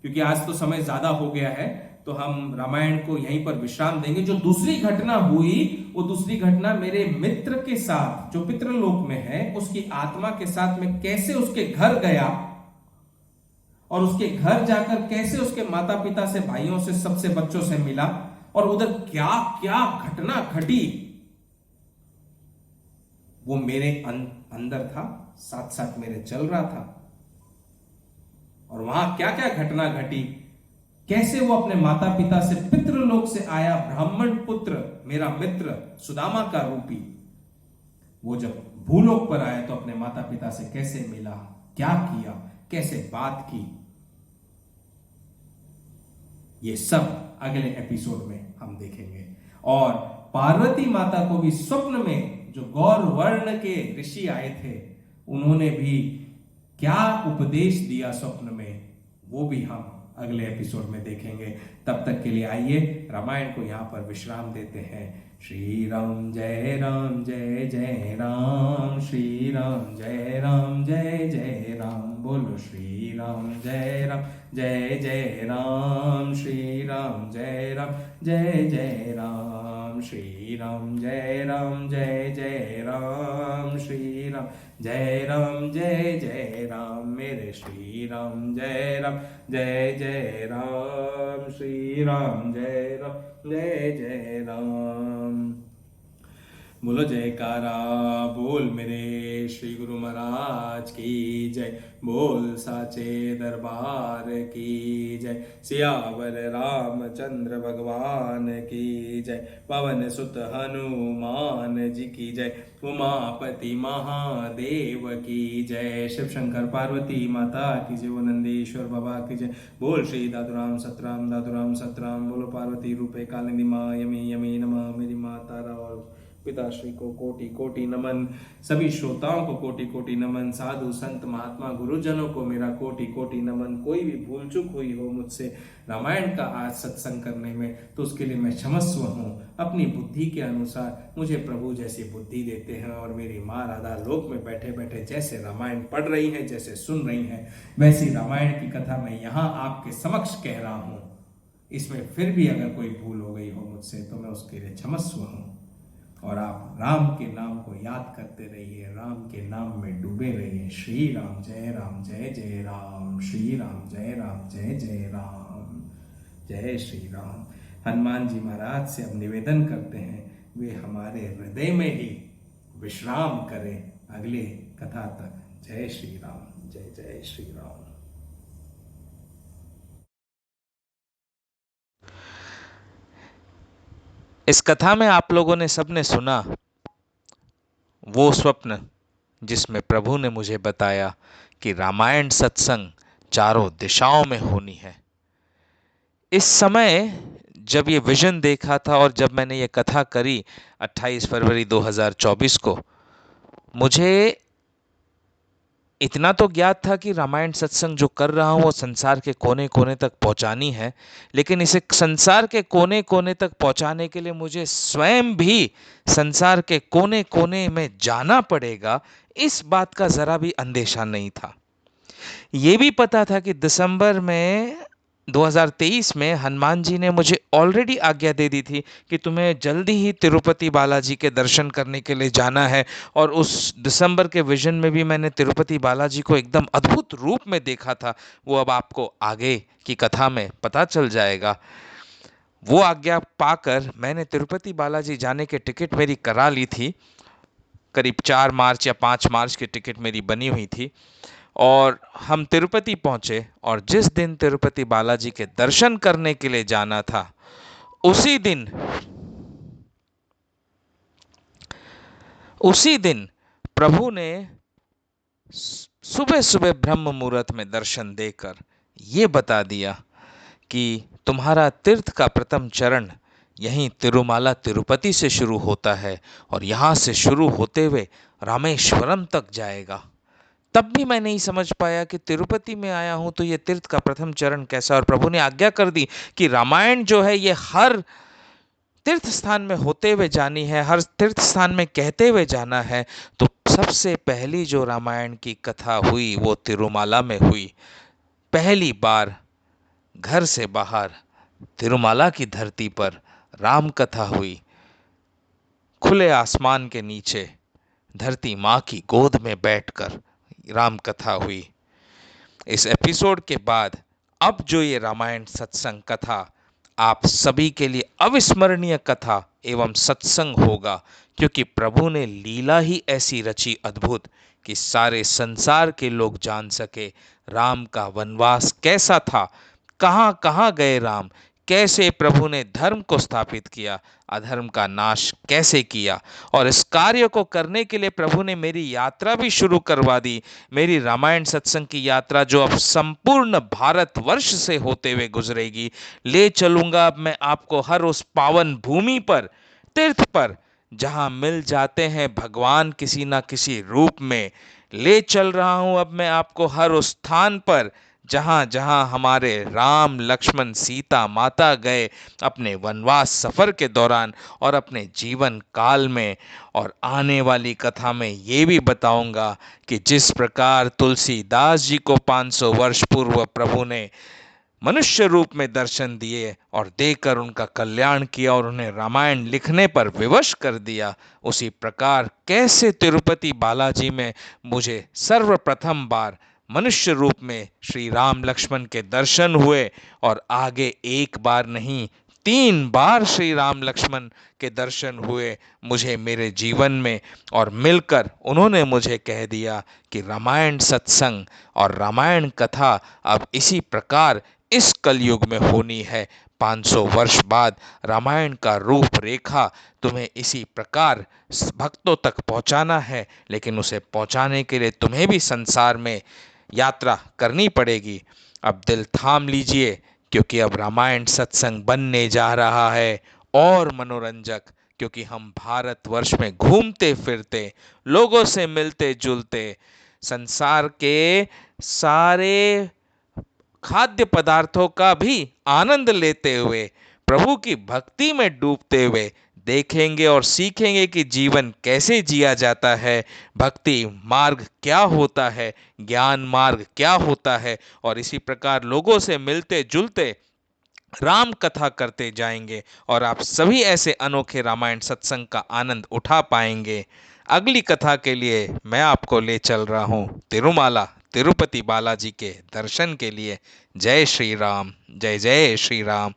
क्योंकि आज तो समय ज्यादा हो गया है। तो हम रामायण को यहीं पर विश्राम देंगे। जो दूसरी घटना हुई, वो दूसरी घटना मेरे मित्र के साथ, जो पितृलोक में है, उसकी आत्मा के साथ में कैसे उसके घर गया, और उसके घर जाकर कैसे उसके माता पिता से, भाइयों से, सबसे बच्चों से मिला, और उधर क्या क्या घटना घटी, वो मेरे अंदर था, साथ साथ मेरे चल रहा था। और वहां क्या क्या घटना घटी, कैसे वो अपने माता पिता से, पितृलोक से आया ब्राह्मण पुत्र, मेरा मित्र सुदामा का रूपी, वो जब भूलोक पर आया तो अपने माता पिता से कैसे मिला, क्या किया, कैसे बात की, ये सब अगले एपिसोड में हम देखेंगे। और पार्वती माता को भी स्वप्न में जो गौर वर्ण के ऋषि आए थे, उन्होंने भी क्या उपदेश दिया स्वप्न में, वो भी हम अगले एपिसोड में देखेंगे। तब तक के लिए आइए रामायण को यहाँ पर विश्राम देते हैं। श्री राम जय राम जय जय राम, श्री राम जय राम जय जय राम, बोलो श्री राम जय जय राम, श्री राम जय जय राम। श्री राम जय राम जय जय राम श्री राम जय राम जय जय राम मेरे श्री राम जय जय राम श्री राम जय जय राम। बोलो जयकारा बोल मेरे श्री गुरु महाराज की जय, बोल साचे दरबार की जय, सियावर रामचंद्र भगवान की जय, पवन सुत हनुमान जी की जय, उमापति महादेव की जय, शिव शंकर पार्वती माता की जय, वो नंदीश्वर बाबा की जय। बोल श्री दादुराम सतराम, बोलो पार्वती रूपे कालिंदी माँ यमी यमी नमः। मेरी माँ तारा और पिताश्री को कोटि कोटि नमन, सभी श्रोताओं को कोटि कोटि नमन, साधु संत महात्मा गुरुजनों को मेरा कोटि कोटि नमन। कोई भी भूल चूक हुई हो मुझसे रामायण का आज सत्संग करने में तो उसके लिए मैं क्षमस्व हूँ। अपनी बुद्धि के अनुसार मुझे प्रभु जैसी बुद्धि देते हैं और मेरी माँ राधा लोक में बैठे बैठे जैसे रामायण पढ़ रही हैं, जैसे सुन रही हैं, वैसी रामायण की कथा मैं यहाँ आपके समक्ष कह रहा हूँ। इसमें फिर भी अगर कोई भूल हो गई हो मुझसे तो मैं उसके लिए क्षमस्व हूँ। और आप राम के नाम को याद करते रहिए, राम के नाम में डूबे रहिए। श्री राम जय जय राम, श्री राम जय जय राम, जय श्री राम। हनुमान जी महाराज से अब निवेदन करते हैं वे हमारे हृदय में ही विश्राम करें अगले कथा तक। जय श्री राम, जय श्री राम। इस कथा में आप लोगों ने सबने सुना वो स्वप्न जिसमें प्रभु ने मुझे बताया कि रामायण सत्संग चारों दिशाओं में होनी है। इस समय जब ये विजन देखा था और जब मैंने ये कथा करी 28 फरवरी 2024 को, मुझे इतना तो ज्ञात था कि रामायण सत्संग जो कर रहा हूँ वो संसार के कोने कोने तक पहुँचानी है, लेकिन इसे संसार के कोने कोने तक पहुँचाने के लिए मुझे स्वयं भी संसार के कोने कोने में जाना पड़ेगा, इस बात का ज़रा भी अंदेशा नहीं था। ये भी पता था कि दिसंबर में 2023 में हनुमान जी ने मुझे ऑलरेडी आज्ञा दे दी थी कि तुम्हें जल्दी ही तिरुपति बालाजी के दर्शन करने के लिए जाना है। और उस दिसंबर के विजन में भी मैंने तिरुपति बालाजी को एकदम अद्भुत रूप में देखा था। वो अब आपको आगे की कथा में पता चल जाएगा। वो आज्ञा पाकर मैंने तिरुपति बालाजी जाने के टिकट मेरी करा ली थी। करीब 4 मार्च या 5 मार्च की टिकट मेरी बनी हुई थी और हम तिरुपति पहुंचे। और जिस दिन तिरुपति बालाजी के दर्शन करने के लिए जाना था, उसी दिन प्रभु ने सुबह सुबह ब्रह्म मुहूर्त में दर्शन देकर ये बता दिया कि तुम्हारा तीर्थ का प्रथम चरण यहीं तिरुमाला तिरुपति से शुरू होता है और यहाँ से शुरू होते हुए रामेश्वरम तक जाएगा। तब भी मैं नहीं समझ पाया कि तिरुपति में आया हूं तो ये तीर्थ का प्रथम चरण कैसा। और प्रभु ने आज्ञा कर दी कि रामायण जो है ये हर तीर्थ स्थान में होते हुए जानी है, हर तीर्थ स्थान में कहते हुए जाना है। तो सबसे पहली जो रामायण की कथा हुई वो तिरुमाला में हुई। पहली बार घर से बाहर तिरुमाला की धरती पर राम कथा हुई। खुले आसमान के नीचे धरती माँ की गोद में बैठकर राम कथा हुई। इस एपिसोड के बाद अब जो ये रामायण सत्संग कथा आप सभी के लिए अविस्मरणीय कथा एवं सत्संग होगा, क्योंकि प्रभु ने लीला ही ऐसी रची अद्भुत कि सारे संसार के लोग जान सके राम का वनवास कैसा था, कहाँ कहाँ गए राम, कैसे प्रभु ने धर्म को स्थापित किया, अधर्म का नाश कैसे किया। और इस कार्य को करने के लिए प्रभु ने मेरी यात्रा भी शुरू करवा दी। मेरी रामायण सत्संग की यात्रा जो अब संपूर्ण भारतवर्ष से होते हुए गुजरेगी। ले चलूंगा अब मैं आपको हर उस पावन भूमि पर, तीर्थ पर, जहां मिल जाते हैं भगवान किसी ना किसी रूप में। ले चल रहा हूं अब मैं आपको हर उस स्थान पर जहां जहां हमारे राम लक्ष्मण सीता माता गए अपने वनवास सफर के दौरान और अपने जीवन काल में। और आने वाली कथा में ये भी बताऊंगा कि जिस प्रकार तुलसीदास जी को 500 वर्ष पूर्व प्रभु ने मनुष्य रूप में दर्शन दिए और देकर उनका कल्याण किया और उन्हें रामायण लिखने पर विवश कर दिया, उसी प्रकार कैसे तिरुपति बालाजी में मुझे सर्वप्रथम बार मनुष्य रूप में श्री राम लक्ष्मण के दर्शन हुए और आगे एक बार नहीं 3 बार श्री राम लक्ष्मण के दर्शन हुए मुझे मेरे जीवन में, और मिलकर उन्होंने मुझे कह दिया कि रामायण सत्संग और रामायण कथा अब इसी प्रकार इस कलयुग में होनी है। 500 वर्ष बाद रामायण का रूप रेखा तुम्हें इसी प्रकार भक्तों तक पहुंचाना है, लेकिन उसे पहुंचाने के लिए तुम्हें भी संसार में यात्रा करनी पड़ेगी। अब दिल थाम लीजिए, क्योंकि अब रामायण सत्संग बनने जा रहा है और मनोरंजक, क्योंकि हम भारतवर्ष में घूमते फिरते, लोगों से मिलते जुलते, संसार के सारे खाद्य पदार्थों का भी आनंद लेते हुए, प्रभु की भक्ति में डूबते हुए देखेंगे और सीखेंगे कि जीवन कैसे जिया जाता है, भक्ति मार्ग क्या होता है, ज्ञान मार्ग क्या होता है, और इसी प्रकार लोगों से मिलते जुलते राम कथा करते जाएंगे और आप सभी ऐसे अनोखे रामायण सत्संग का आनंद उठा पाएंगे। अगली कथा के लिए मैं आपको ले चल रहा हूँ तिरुमाला तिरुपति बालाजी के दर्शन के लिए। जय श्री राम, जय जय श्री राम।